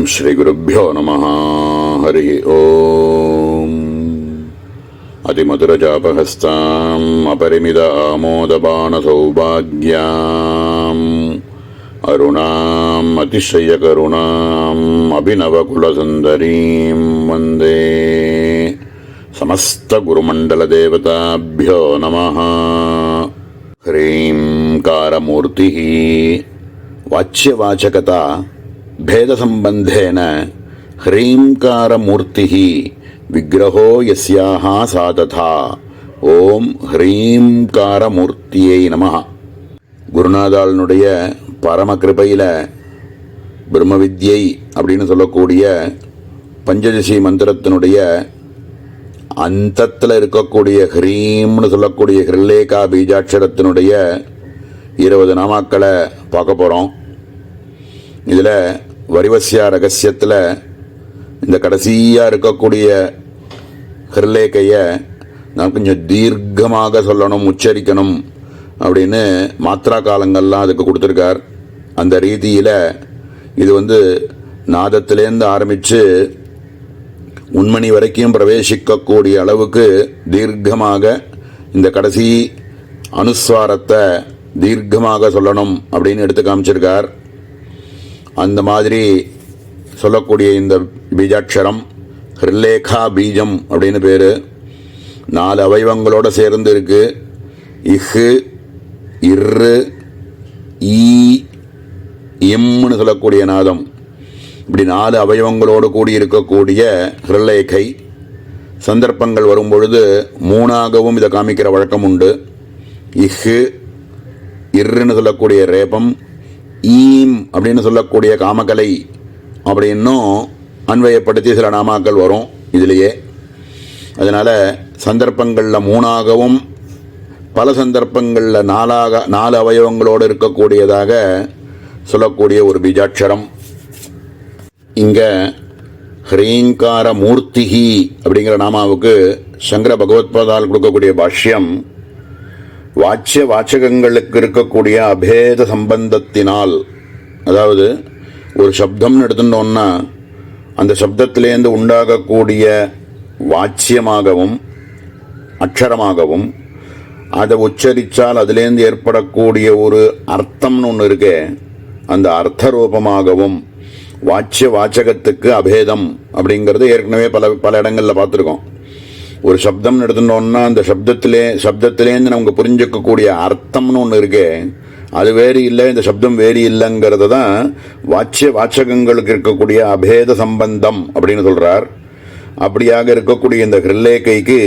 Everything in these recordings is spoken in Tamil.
श्रीगुरुभ्यो नमः। हरि ओम्। अतिमधुरजापहस्ताम् अपरिमित आमोदबाणसौभाग्याम् अरुणाम् अतिशयकरुणाम् अभिनवकुलसुन्दरीम् वन्दे। समस्तगुरुमण्डलदेवताभ्यो नमः। ह्रींकारमूर्तिः वाच्यवाचकता भेदसम्बन्धेन ह्रींकारमूर्तिः विग्रहो यस्याः सा तथा। ஓம் ஹ்ரீம்காரமூர்த்தியை நமஹ. குருநாதாளனுடைய பரம கிருபையில் பிரம்ம வித்யை அப்படின்னு சொல்லக்கூடிய பஞ்சதசி மந்திரத்தினுடைய அந்தத்தில் இருக்கக்கூடிய ஹ்ரீம்னு சொல்லக்கூடிய ஹிருல்லேகா பீஜாட்சரத்தினுடைய 20 நாமாக்களை பார்க்க போகிறோம். இதில் வரிவசியா ரகசியத்தில் இந்த கடைசியாக இருக்கக்கூடிய ஹிருல்லேகையை நான் கொஞ்சம் தீர்க்கமாக சொல்லணும், உச்சரிக்கணும் அப்படின்னு மாத்திரா காலங்கள்லாம் அதுக்கு கொடுத்துருக்கார். அந்த ரீதியில் இது நாதத்திலேருந்து ஆரம்பித்து உண்மணி வரைக்கும் பிரவேசிக்கக்கூடிய அளவுக்கு தீர்க்கமாக இந்த கடைசி அனுஸ்வாரத்தை தீர்க்கமாக சொல்லணும் அப்படின்னு எடுத்து காமிச்சிருக்கார். அந்த மாதிரி சொல்லக்கூடிய இந்த பீஜாட்சரம் ஹிருல்லேகா பீஜம் அப்படின்னு பேர். 4 அவயவங்களோடு சேர்ந்து இருக்கு. இஹு, இர்ரு, ஈ, எம்னு சொல்லக்கூடிய நாதம். இப்படி 4 அவயவங்களோடு கூடி இருக்கக்கூடிய ஹிருல்லேகை. சந்தர்ப்பங்கள் வரும்பொழுது 3ஆகவும் இதை காமிக்கிற வழக்கம் உண்டு. இஹு, இர்ருன்னு சொல்லக்கூடிய ரேபம், ஈம் அப்படின்னு சொல்லக்கூடிய காமகலை அப்படின்னும் அன்வயப்படுத்தி சில நாமாக்கள் வரும் இதிலேயே. அதனால் சந்தர்ப்பங்களில் 3ஆகவும் பல சந்தர்ப்பங்களில் 4 அவயவங்களோடு இருக்கக்கூடியதாக சொல்லக்கூடிய ஒரு பீஜாட்சரம். இங்கே ஹ்ரீங்கார மூர்த்திஹி அப்படிங்கிற நாமாவுக்கு சங்கர பகவத்பாதால் கொடுக்கக்கூடிய பாஷ்யம், வாச்சிய வாச்சகங்களுக்கு இருக்கக்கூடிய அபேத சம்பந்தத்தினால், அதாவது ஒரு சப்தம்னு எடுத்துட்டோம்னா அந்த சப்தத்திலேருந்து உண்டாகக்கூடிய வாச்சியமாகவும் அக்ஷரமாகவும் அதை உச்சரித்தால் அதிலேருந்து ஏற்படக்கூடிய ஒரு அர்த்தம்னு ஒன்று இருக்கு, அந்த அர்த்த ரூபமாகவும் வாச்சிய வாச்சகத்துக்கு அபேதம் அப்படிங்கிறது ஏற்கனவே பல இடங்களில் பார்த்துருக்கோம். ஒரு சப்தம்னு எடுத்துட்டோம்னா அந்த சப்தத்திலேருந்து நமக்கு புரிஞ்சிக்கக்கூடிய அர்த்தம்னு ஒன்று இருக்கு, அது வேறு இல்லை, இந்த சப்தம் வேறு இல்லைங்கிறது தான் வாச்சிய வாச்சகங்களுக்கு இருக்கக்கூடிய அபேத சம்பந்தம் அப்படின்னு சொல்கிறார். அப்படியாக இருக்கக்கூடிய இந்த ஹிருல்லேகைக்கு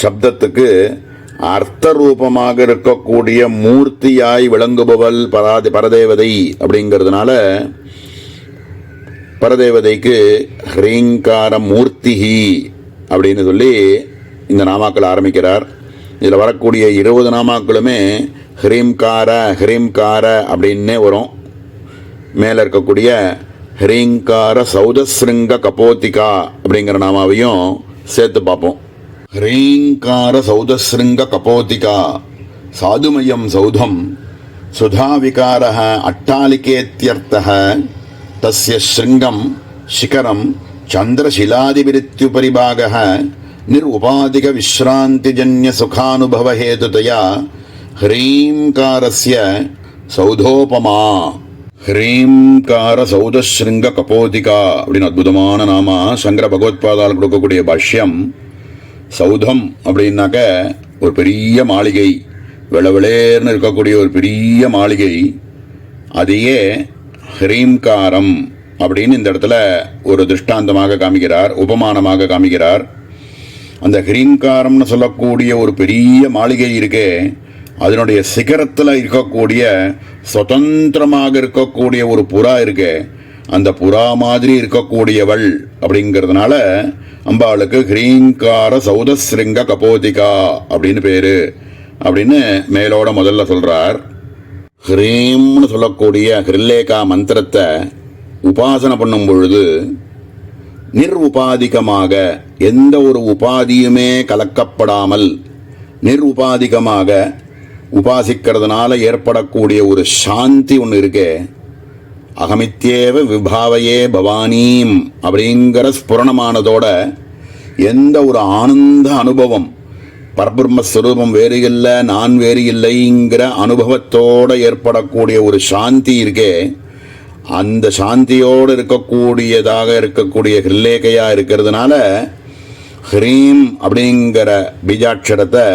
சப்தத்துக்கு அர்த்த ரூபமாக இருக்கக்கூடிய மூர்த்தியாய் விளங்குபவள் பரதேவதை அப்படிங்கிறதுனால பரதேவதைக்கு ஹ்ரீங்கார மூர்த்திஹி அப்படின்னு சொல்லி இந்த நாமாக்கள் ஆரம்பிக்கிறார். இதில் வரக்கூடிய 20 நாமாக்களுமே ஹ்ரீம்கார அப்படின்னே வரும். மேலே இருக்கக்கூடிய ஹ்ரீங்கார சௌதஸ்ருங்க கபோதிகா அப்படிங்கிற நாமாவையும் சேர்த்து பார்ப்போம். ஹ்ரீங்கார சௌதஸ்ருங்க கபோதிகா சாதுமயம் சௌதம் சுதாவிகார அட்டாலிகேத்யர்த்தः தஸ்ய ஸ்ருங்கம் சிகரம் சந்திரசிலாதிபிரித்யுபரிபாகः நிருபாதிக விஸ்ராந்திஜன்ய சுகானுபவ ஹேதுதயா ஹ்ரீம்காரஸ்ய சௌதோபமா. ஹ்ரீம்கார சௌதஸ்ருங்க கபோதிகா அப்படின்னு அற்புதமான நாமா சங்கர பகவத்பாதால் கொடுக்கக்கூடிய பாஷ்யம். சௌதம் அப்படின்னாக்க ஒரு பெரிய மாளிகை, வெளவெளேர்னு இருக்கக்கூடிய ஒரு பெரிய மாளிகை. அதையே ஹ்ரீம்காரம் அப்படின்னு இந்த இடத்துல ஒரு திருஷ்டாந்தமாக காமிக்கிறார், உபமானமாக காமிக்கிறார். அந்த ஹ்ரீங்காரம்னு சொல்லக்கூடிய ஒரு பெரிய மாளிகை இருக்கே, அதனுடைய சிகரத்தில் இருக்கக்கூடிய சுதந்திரமாக இருக்கக்கூடிய ஒரு புறா இருக்கே, அந்த புறா மாதிரி இருக்கக்கூடியவள் அப்படிங்கிறதுனால அம்பாளுக்கு ஹ்ரீங்கார சௌதஸ்ருங்க கபோதிகா அப்படின்னு பேரு அப்படின்னு மேலோட முதல்ல சொல்றார். ஹ்ரீம்னு சொல்லக்கூடிய ஹிருல்லேகா மந்திரத்தை உபாசனை பண்ணும் பொழுது நிர்உபாதிகமாக, எந்த ஒரு உபாதியுமே கலக்கப்படாமல் நிர்உபாதிகமாக உபாசிக்கிறதுனால ஏற்படக்கூடிய ஒரு சாந்தி ஒன்று இருக்கே, அகமித்யேவ விபாவையே பவானீம் அப்படிங்கிற ஸ்புரணமானதோட எந்த ஒரு ஆனந்த அனுபவம், பரபிரம்மஸ்வரூபம் வேறு இல்லை, நான் வேறு இல்லைங்கிற அனுபவத்தோடு ஏற்படக்கூடிய ஒரு சாந்தி இருக்கே, அந்த சாந்தியோடு இருக்கக்கூடிய ஹிருல்லேகையாக இருக்கிறதுனால ஹ்ரீம் அப்படிங்கிற பீஜாட்சரத்தை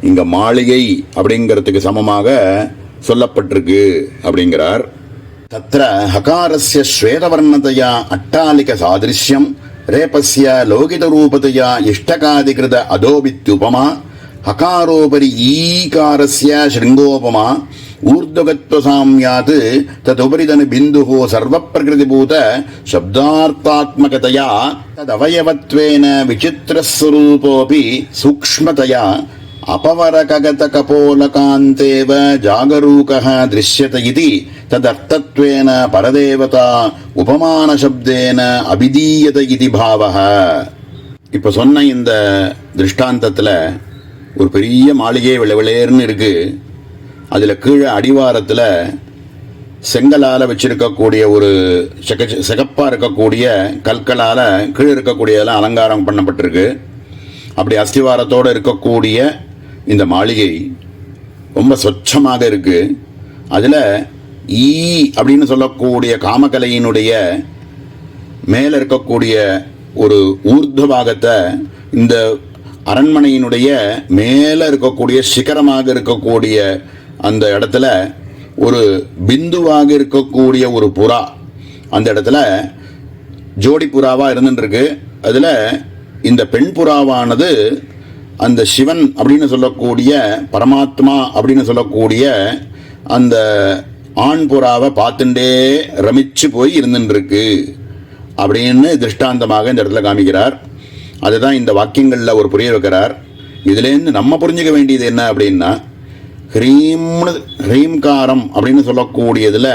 இங்கே மாளிகை அப்படிங்கிறதுக்கு சமமாக சொல்லப்பட்டிருக்கு அப்படிங்கிறார். தத்ர ஹகாரஸ்ய ஸ்வேதவர்ணதையா அட்டாலிக சாதிருஷ்யம் ரேபஸ்ய லோகிதரூபதையா இஷ்டகாதிகிருத அதோபித்யுபமா ஹகாரோபரி ஈகாரஸ்ய ஸ்ருங்கோபமா ஊர்த்வகத்வசாம்யாத் ததுபரிதனு பிந்துः சர்வப்பிரகிருதிபூத சப்தார்த்தாத்மகதயா ததவயவத்வேன விசித்திரஸ்வரூபோபி சூக்ஷ்மதயா अपवरकगतकपोलकान्तेव जागरूकः दृश्यते इति तदर्थत्वेन परदेवता उपमानशब्देन अभिधीयते इति भावः. இப்போ சொன்ன இந்த திருஷ்டாந்தத்தில் ஒரு பெரிய மாளிகை வெள்ளவெளேர்னு இருக்கு. அதில் கீழே அடிவாரத்தில் செங்கலால் வச்சிருக்கக்கூடிய ஒரு சிகப்பாக இருக்கக்கூடிய கற்களால் கீழே இருக்கக்கூடியதெல்லாம் அலங்காரம் பண்ணப்பட்டிருக்கு. அப்படி அஸ்திவாரத்தோடு இருக்கக்கூடிய இந்த மாளிகை ரொம்ப சொச்சமாக இருக்கு. அதில் ஈ அப்படின்னு சொல்லக்கூடிய காமகலையினுடைய மேலே இருக்கக்கூடிய ஒரு ஊர்த்வ பாகத்தை இந்த அரண்மனையினுடைய மேலே இருக்கக்கூடிய சிகரமாக இருக்கக்கூடிய அந்த இடத்துல ஒரு பிந்துவாக இருக்கக்கூடிய ஒரு புறா, அந்த இடத்துல ஜோடி புறாவாக இருந்துருக்கு. அதில் இந்த பெண் புறாவானது அந்த சிவன் அப்படின்னு சொல்லக்கூடிய பரமாத்மா அப்படின்னு சொல்லக்கூடிய அந்த ஆண் புறாவை பார்த்துட்டே ரமிச்சு போய் இருந்துருக்கு அப்படின்னு திருஷ்டாந்தமாக இந்த இடத்துல காமிக்கிறார். அதுதான் இந்த வாக்கியங்களில் ஒரு புரிய வைக்கிறார். இதுலேருந்து நம்ம புரிஞ்சுக்க வேண்டியது என்ன அப்படின்னா, ஹ்ரீம்காரம் அப்படின்னு சொல்லக்கூடியதில்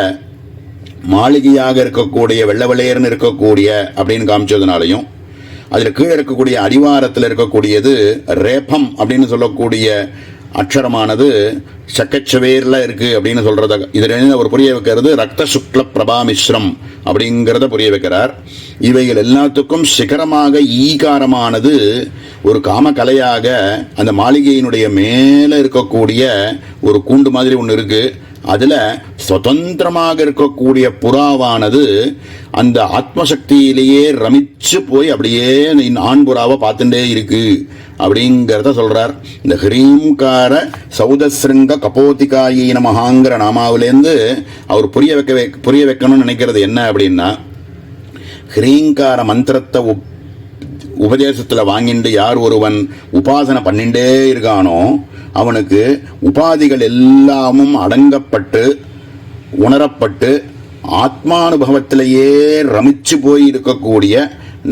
மாளிகையாக இருக்கக்கூடிய வெள்ளவெளையர்னு இருக்கக்கூடிய அப்படின்னு காமிச்சதுனாலையும், அதில் கீழே இருக்கக்கூடிய அடிவாரத்தில் இருக்கக்கூடியது ரேபம் அப்படின்னு சொல்லக்கூடிய அக்ஷரமானது சக்கச்சவேரில் இருக்குது அப்படின்னு சொல்கிறத இதில் அவர் புரிய வைக்கிறது ரத்த சுக்ல பிரபா மிஸ்ரம் அப்படிங்கிறத புரிய வைக்கிறார். இவைகள் எல்லாத்துக்கும் சிகரமாக ஈகாரமானது ஒரு காமக்கலையாக அந்த மாளிகையினுடைய மேலே இருக்கக்கூடிய ஒரு கூண்டு மாதிரி ஒன்று இருக்குது. அதில் சுதந்திரமாக இருக்கக்கூடிய புறாவானது அந்த ஆத்மசக்தியிலேயே ரமிச்சு போய் அப்படியே ஆண் புறாவை பார்த்துட்டே இருக்கு அப்படிங்கிறத சொல்றார். இந்த ஹ்ரீம்கார சௌதஸ்ருங்க கபோதிகாயி நமஹாங்கிற நாமாவிலேருந்து அவர் புரிய வைக்கணும்னு நினைக்கிறது என்ன அப்படின்னா, ஹ்ரீங்கார மந்திரத்தை உபதேசத்தில் வாங்கிட்டு யார் ஒருவன் உபாசனை பண்ணிண்டே இருக்கானோ அவனுக்கு உபாதிகள் எல்லாமும் அடங்கப்பட்டு உணரப்பட்டு ஆத்மானுபவத்திலேயே ரமிச்சு போய் இருக்கக்கூடிய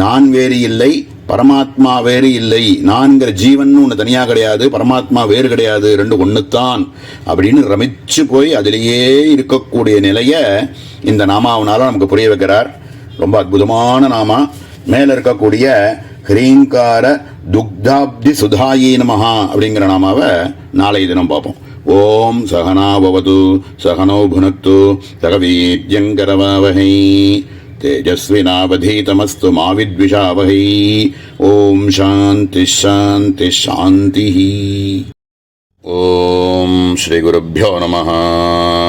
நான் வேறு இல்லை, பரமாத்மா வேறு இல்லை, நான்கிற ஜீவன் ஒன்று தனியாக கிடையாது, பரமாத்மா வேறு கிடையாது, ரெண்டு ஒன்றுத்தான் அப்படின்னு ரமிச்சு போய் அதிலேயே இருக்கக்கூடிய நிலையை இந்த நாமாவனால நமக்கு புரிய வைக்கிறார். ரொம்ப அற்புதமான நாமா. மேலே இருக்கக்கூடிய ஹ்ரீங்கார துக்தாப்தி சுதாயி நமஹா அப்படிங்கிற நாமாவை நாளை தினம் பார்ப்போம். ஓம் சகனாபவது சகனோ புனக்து சகவீர்யங்கரவாவஹை தேஜஸ்வினாவதீதமஸ்து மா வித்விஷாவஹை. ஓம் சாந்தி சாந்தி சாந்தி. ஓம் ஸ்ரீ குருभ्यो நமः.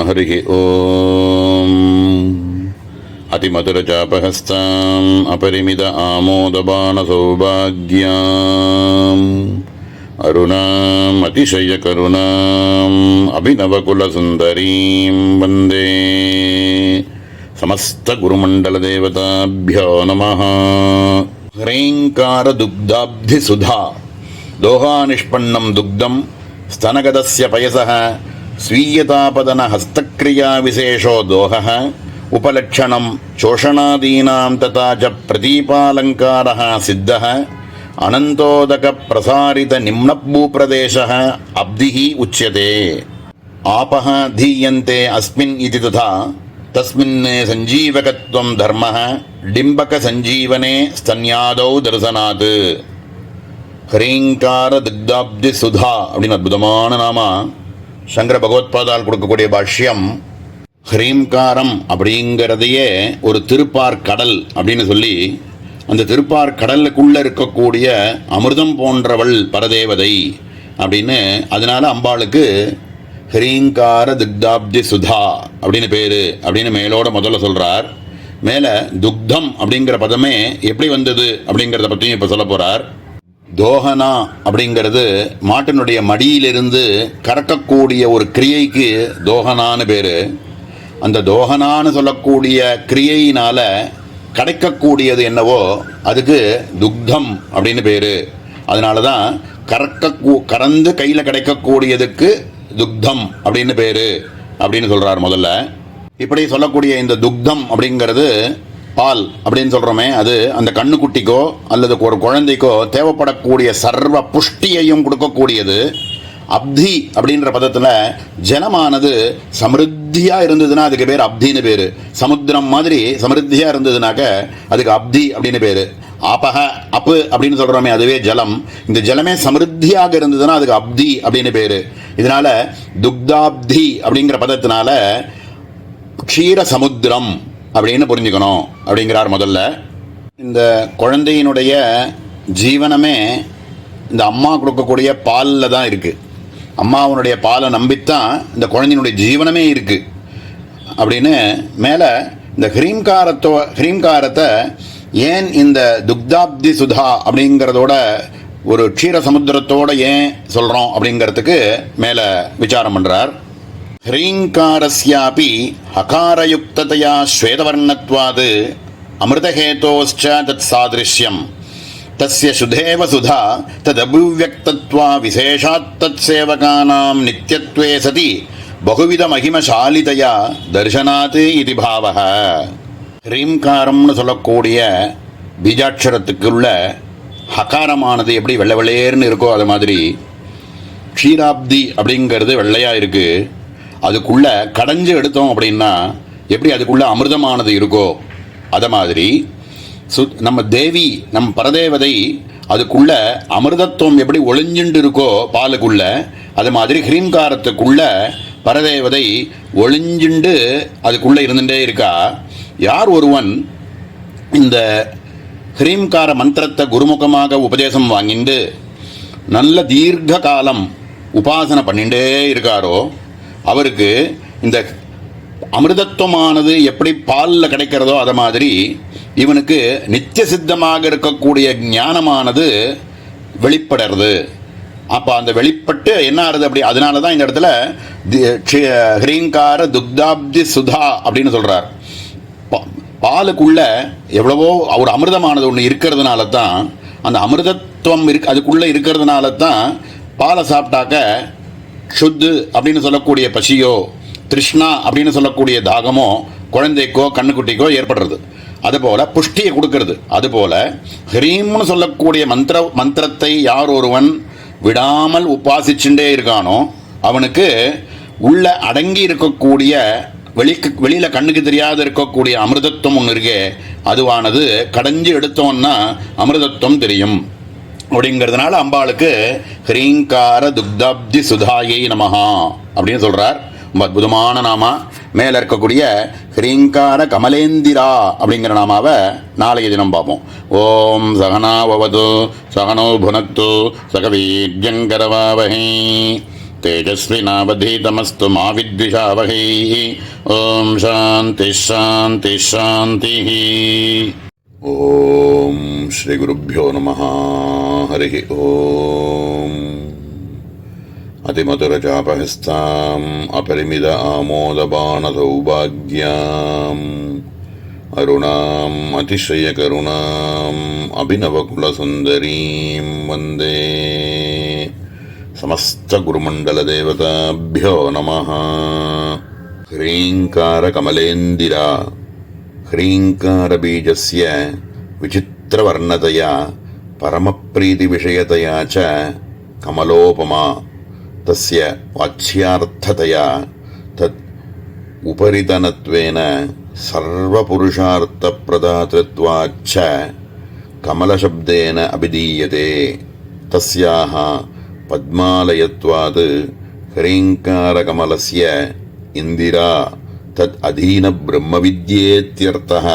ஹரி ஓம். அதிமதுரச்சாபஹஸ்தாம் அபரிமித ஆமோதபானசௌபாக்யாம் அருணாம் அதிசயகருணாம் அபிநவகுலசுந்தரீம் வந்தே. समस्तगुरुमण्डलदेवताभ्यो नमः. ह्रीङ्कारदुग्धाब्धिसुधा दोहानिष्पन्नं दुग्धं स्तनगतस्य पयसः स्वीयतापदनहस्तक्रियाविशेषो दोहः उपलक्षणं चोषणादीनां तथा च प्रदीपालङ्कारः सिद्धः अनन्तोदकप्रसारितनिम्नभूप्रदेशः अब्धिः उच्यते. आपः धीयन्ते अस्मिन् इति तथा तस्मिन् सञ्जीवकत्वं धर्मः डिम्बकसञ्जीवने स्तन्यादौ दर्शनात्. ஹ்ரீங்கார திக்தாப்தி சுதா அப்படின்னு அற்புதமான நாமா. சங்கர பகவத்பாதால் கொடுக்கக்கூடிய பாஷ்யம். ஹ்ரீம்காரம் அப்படிங்கிறதையே ஒரு திருப்பார் கடல் அப்படின்னு சொல்லி, அந்த திருப்பார் கடலுக்குள்ள இருக்கக்கூடிய அமிர்தம் போன்றவள் பரதேவதை அப்படின்னு, அதனால அம்பாளுக்கு ஹ்ரீங்கார துக்தாப்தி சுதா அப்படின்னு பேரு அப்படின்னு மேலோட முதல்ல சொல்றார். மேலே துக்தம் அப்படிங்கிற பதமே எப்படி வந்தது அப்படிங்கிறத பற்றியும் இப்போ சொல்ல போறார். தோஹனா அப்படிங்கிறது மாட்டினுடைய மடியிலிருந்து கறக்கக்கூடிய ஒரு கிரியைக்கு தோஹனான்னு பேரு. அந்த தோஹனான்னு சொல்லக்கூடிய கிரியையினால கிடைக்கக்கூடியது என்னவோ அதுக்கு துக்தம் அப்படின்னு பேரு. அதனால தான் கறந்து கையில் கிடைக்கக்கூடியதுக்கு துக்தம் அப்படின்னு பேரு அப்படின்னு சொல்றார் முதல்ல. இப்படி சொல்லக்கூடிய இந்த துக்தம் அப்படிங்கிறது பால் அப்படின்னு சொல்றோமே, அது அந்த கண்ணுக்குட்டிக்கோ அல்லது ஒரு குழந்தைக்கோ தேவைப்படக்கூடிய சர்வ புஷ்டியையும் கொடுக்கக்கூடியது. அப்தி அப்படின்ற பதத்தில் ஜலமானது சமிருத்தியாக இருந்ததுன்னா அதுக்கு பேர் அப்தின்னு பேர். சமுத்திரம் மாதிரி சமிருத்தியாக இருந்ததுனாக்க அதுக்கு அப்தி அப்படின்னு பேர். ஆபக அப்பு அப்படின்னு சொல்கிறோமே அதுவே ஜலம். இந்த ஜலமே சமிருத்தியாக இருந்ததுன்னா அதுக்கு அப்தி அப்படின்னு பேர். இதனால துக்தாப்தி அப்படிங்கிற பதத்தினால க்ஷீர சமுத்திரம் அப்படின்னு புரிஞ்சுக்கணும் அப்படிங்கிறார் முதல்ல. இந்த குழந்தையினுடைய ஜீவனமே இந்த அம்மா கொடுக்கக்கூடிய பாலில் தான் இருக்குது. அம்மாவனுடைய பாலை நம்பித்தான் இந்த குழந்தையினுடைய ஜீவனமே இருக்குது அப்படின்னு மேலே இந்த ஹ்ரீம்காரத்தை ஏன் இந்த துக்தாப்தி சுதா அப்படிங்கிறதோட ஒரு க்ஷீர சமுத்திரத்தோட ஏன் சொல்கிறோம் அப்படிங்கிறதுக்கு மேலே விசாரம் பண்ணுறார். ஹ்ரீங்காரஸ்யாபி ஹகாரயுக்ததையா ஸ்வேதவர்ணத்வாது அமிர்தஹேதோஸ்ச தத் சாதிருஷ்யம் தஸ்ய சுதேவ சுதா ததபிவ்யக்தத்வா விசேஷாத் தத் சேவகானாம் நித்யத்வே சதி பகுவித மகிமசாலிதையா தர்சனாத் இதி பாவஹ. ஹ்ரீம்காரம்னு சொல்லக்கூடிய பீஜாட்சரத்துக்குள்ள ஹகாரமானது எப்படி வெள்ளை வெள்ளையர்னு இருக்கோ அது மாதிரி க்ஷீராப்தி அப்படிங்கிறது வெள்ளையாக இருக்குது. அதுக்குள்ள கடைஞ்சு எடுத்தோம் அப்படின்னா எப்படி அதுக்குள்ள அமிர்தமானது இருக்கோ அதை மாதிரி நம்ம தேவி நம் பரதேவதை அதுக்குள்ள அமிர்தத்துவம் எப்படி ஒளிஞ்சுண்டு இருக்கோ பாலுக்குள்ள, அது மாதிரி ஹ்ரீம்காரத்துக்குள்ள பரதேவதை ஒளிஞ்சுண்டு அதுக்குள்ள இருந்துட்டே இருக்கா. யார் ஒருவன் இந்த ஹ்ரீம்கார மந்திரத்தை குருமுகமாக உபதேசம் வாங்கிண்டு நல்ல தீர்க்க காலம் உபாசனை பண்ணிகிட்டே இருக்காரோ அவருக்கு இந்த அமிர்தத்துவமானது எப்படி பாலில் கிடைக்கிறதோ அதை மாதிரி இவனுக்கு நித்திய சித்தமாக இருக்கக்கூடிய ஞானமானது வெளிப்படுறது. அப்போ அந்த வெளிப்பட்டு என்ன ஆகுது அப்படி, அதனால தான் இந்த இடத்துல ஹ்ரீங்கார துக்தாப்தி சுதா அப்படின்னு சொல்கிறார். பாலுக்குள்ள எவ்வளவோ ஒரு அமிர்தமானது ஒன்று இருக்கிறதுனால தான், அந்த அமிர்தத்துவம் அதுக்குள்ளே இருக்கிறதுனால தான் பாலை சாப்பிட்டாக்க சுத்து அப்படின்னு சொல்லக்கூடிய பசியோ திருஷ்ணா அப்படின்னு சொல்லக்கூடிய தாகமோ குழந்தைக்கோ கண்ணுக்குட்டிக்கோ ஏற்படுறது. அதுபோல் புஷ்டியை கொடுக்கறது. அதுபோல் ஹ்ரீம்னு சொல்லக்கூடிய மந்திரத்தை யார் ஒருவன் விடாமல் உபாசிச்சுட்டே இருக்கானோ அவனுக்கு உள்ள அடங்கி இருக்கக்கூடிய வெளியில் கண்ணுக்கு தெரியாத இருக்கக்கூடிய அமிர்தத்துவம் ஒன்று இருக்கே, அதுவானது கடைஞ்சு எடுத்தோன்னா அமிர்தத்துவம் தெரியும் அப்படிங்கிறதுனால அம்பாளுக்கு ஹ்ரீங்கார துக்தாப்தி சுதாயை நமஹா அப்படின்னு சொல்கிறார். ரொம்ப அற்புதமான நாமா. மேலே இருக்கக்கூடிய ஹ்ரீங்கார கமலேந்திரா அப்படிங்கிற நாமாவை நாளைய தினம் பார்ப்போம். ஓம் சகனா பவது சகனோ புனக்து சகவீர்யங்கரவாவஹை தேஜஸ்வினாவதீதமஸ்து மா வித்விஷாவஹை. ஓம் சாந்தி சாந்தி சாந்தி. ஓம் ஸ்ரீ குருभ्यो நமः. ஹரி ஓம். அதிமதுரஜாபஹஸ்தாம் அபரிமித ஆமோதபான சௌபாக்யாம் அருணாம் அதிசயகருணாம் அபிநவகுலசுந்தரீம் வந்தே. समस्तगुरुमण्डलदेवताभ्यो नमः. ह्रीङ्कारकमलेन्दिरा ह्रीङ्कारबीजस्य विचित्रवर्णतया परमप्रीतिविषयतया च कमलोपमा तस्य वाच्यार्थतया तत् उपरितनत्वेन सर्वपुरुषार्थप्रदातृत्वाच्च कमलशब्देन अभिधीयते. तस्याः पद्मालयत्वात् ह्रीङ्कारकमलस्य इन्दिरा தத் அதீன பிரம்ம வித்யேத்யர்த்தः.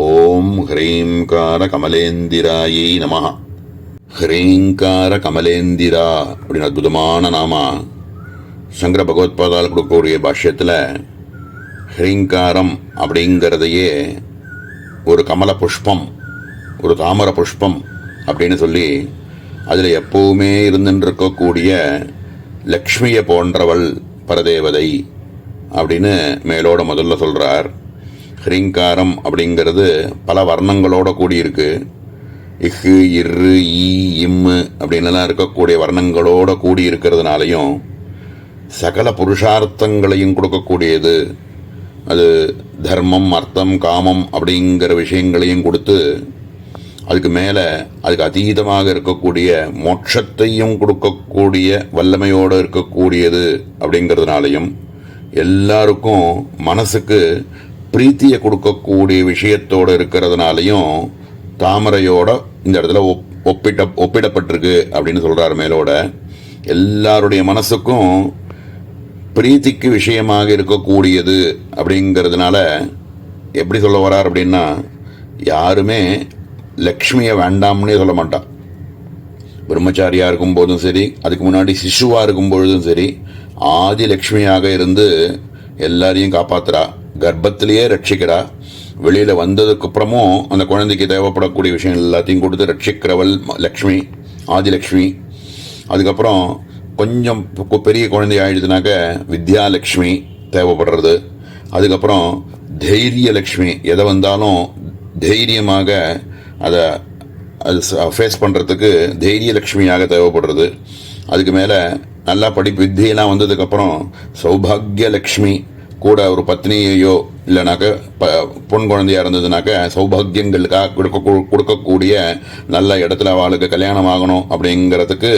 ஓம் ஹ்ரீங்கார கமலேந்திராயை நமஹ. ஹ்ரீங்கார கமலேந்திரா அப்படின்னு அற்புதமான நாமா சங்கர பகவத்பாதால் கொடுக்கக்கூடிய பாஷ்யத்தில் ஹ்ரீங்காரம் அப்படிங்கிறதையே ஒரு கமல புஷ்பம், ஒரு தாமர புஷ்பம் அப்படின்னு சொல்லி அதில் எப்பவுமே இருந்துருக்கக்கூடிய லக்ஷ்மியை போன்றவள் பரதேவதை அப்படின்னு மேலோட முதல்ல சொல்கிறார். ஹ்ரீங்காரம் அப்படிங்கிறது பல வர்ணங்களோட கூடியிருக்கு. இஹு, இரு, ஈ, இம்மு அப்படின்லாம் இருக்கக்கூடிய வர்ணங்களோட கூடி இருக்கிறதுனாலையும் சகல புருஷார்த்தங்களையும் கொடுக்கக்கூடியது. அது தர்மம், அர்த்தம், காமம் அப்படிங்கிற விஷயங்களையும் கொடுத்து அதுக்கு மேலே அதுக்கு அதீதமாக இருக்கக்கூடிய மோட்சத்தையும் கொடுக்கக்கூடிய வல்லமையோடு இருக்கக்கூடியது அப்படிங்கிறதுனாலையும் எல்லாருக்கும் மனசுக்கு பிரீத்தியை கொடுக்கக்கூடிய விஷயத்தோடு இருக்கிறதுனாலையும் தாமரையோட இந்த இடத்துல ஒப்பிடப்பட்டிருக்கு அப்படின்னு சொல்கிறார் மேலோட. எல்லாருடைய மனசுக்கும் பிரீத்திக்கு விஷயமாக இருக்கக்கூடியது அப்படிங்கிறதுனால எப்படி சொல்ல வரார் அப்படின்னா, யாருமே லக்ஷ்மியை வேண்டாம்னே சொல்ல மாட்டான். பிரம்மச்சாரியாக இருக்கும்போதும் சரி, அதுக்கு முன்னாடி சிசுவாக இருக்கும்பொழுதும் சரி, ஆதி லக்ஷ்மியாக இருந்து எல்லாரையும் காப்பாற்றுறா, கர்ப்பத்திலேயே ரட்சிக்கிறா. வெளியில் வந்ததுக்கப்புறமும் அந்த குழந்தைக்கு தேவைப்படக்கூடிய விஷயம் எல்லாத்தையும் கொடுத்து ரட்சிக்கிறவள் லக்ஷ்மி, ஆதிலக்ஷ்மி. அதுக்கப்புறம் கொஞ்சம் பெரிய குழந்தை ஆயிடுச்சுனாக்க வித்யாலக்ஷ்மி தேவைப்படுறது. அதுக்கப்புறம் தைரியலக்ஷ்மி, எதை வந்தாலும் தைரியமாக அது ஃபேஸ் பண்ணுறதுக்கு தைரியலக்ஷ்மியாக தேவைப்படுறது. அதுக்கு மேலே நல்லா படிப்பு வித்தியெல்லாம் வந்ததுக்கப்புறம் சௌபாகியலக்ஷ்மி, கூட ஒரு பத்னியையோ இல்லைனாக்க பொன் குழந்தையாக இருந்ததுனாக்க சௌபாகியங்களுக்காக கொடுக்கக்கூடிய நல்ல இடத்துல அவளுக்கு கல்யாணம் ஆகணும் அப்படிங்கிறதுக்கு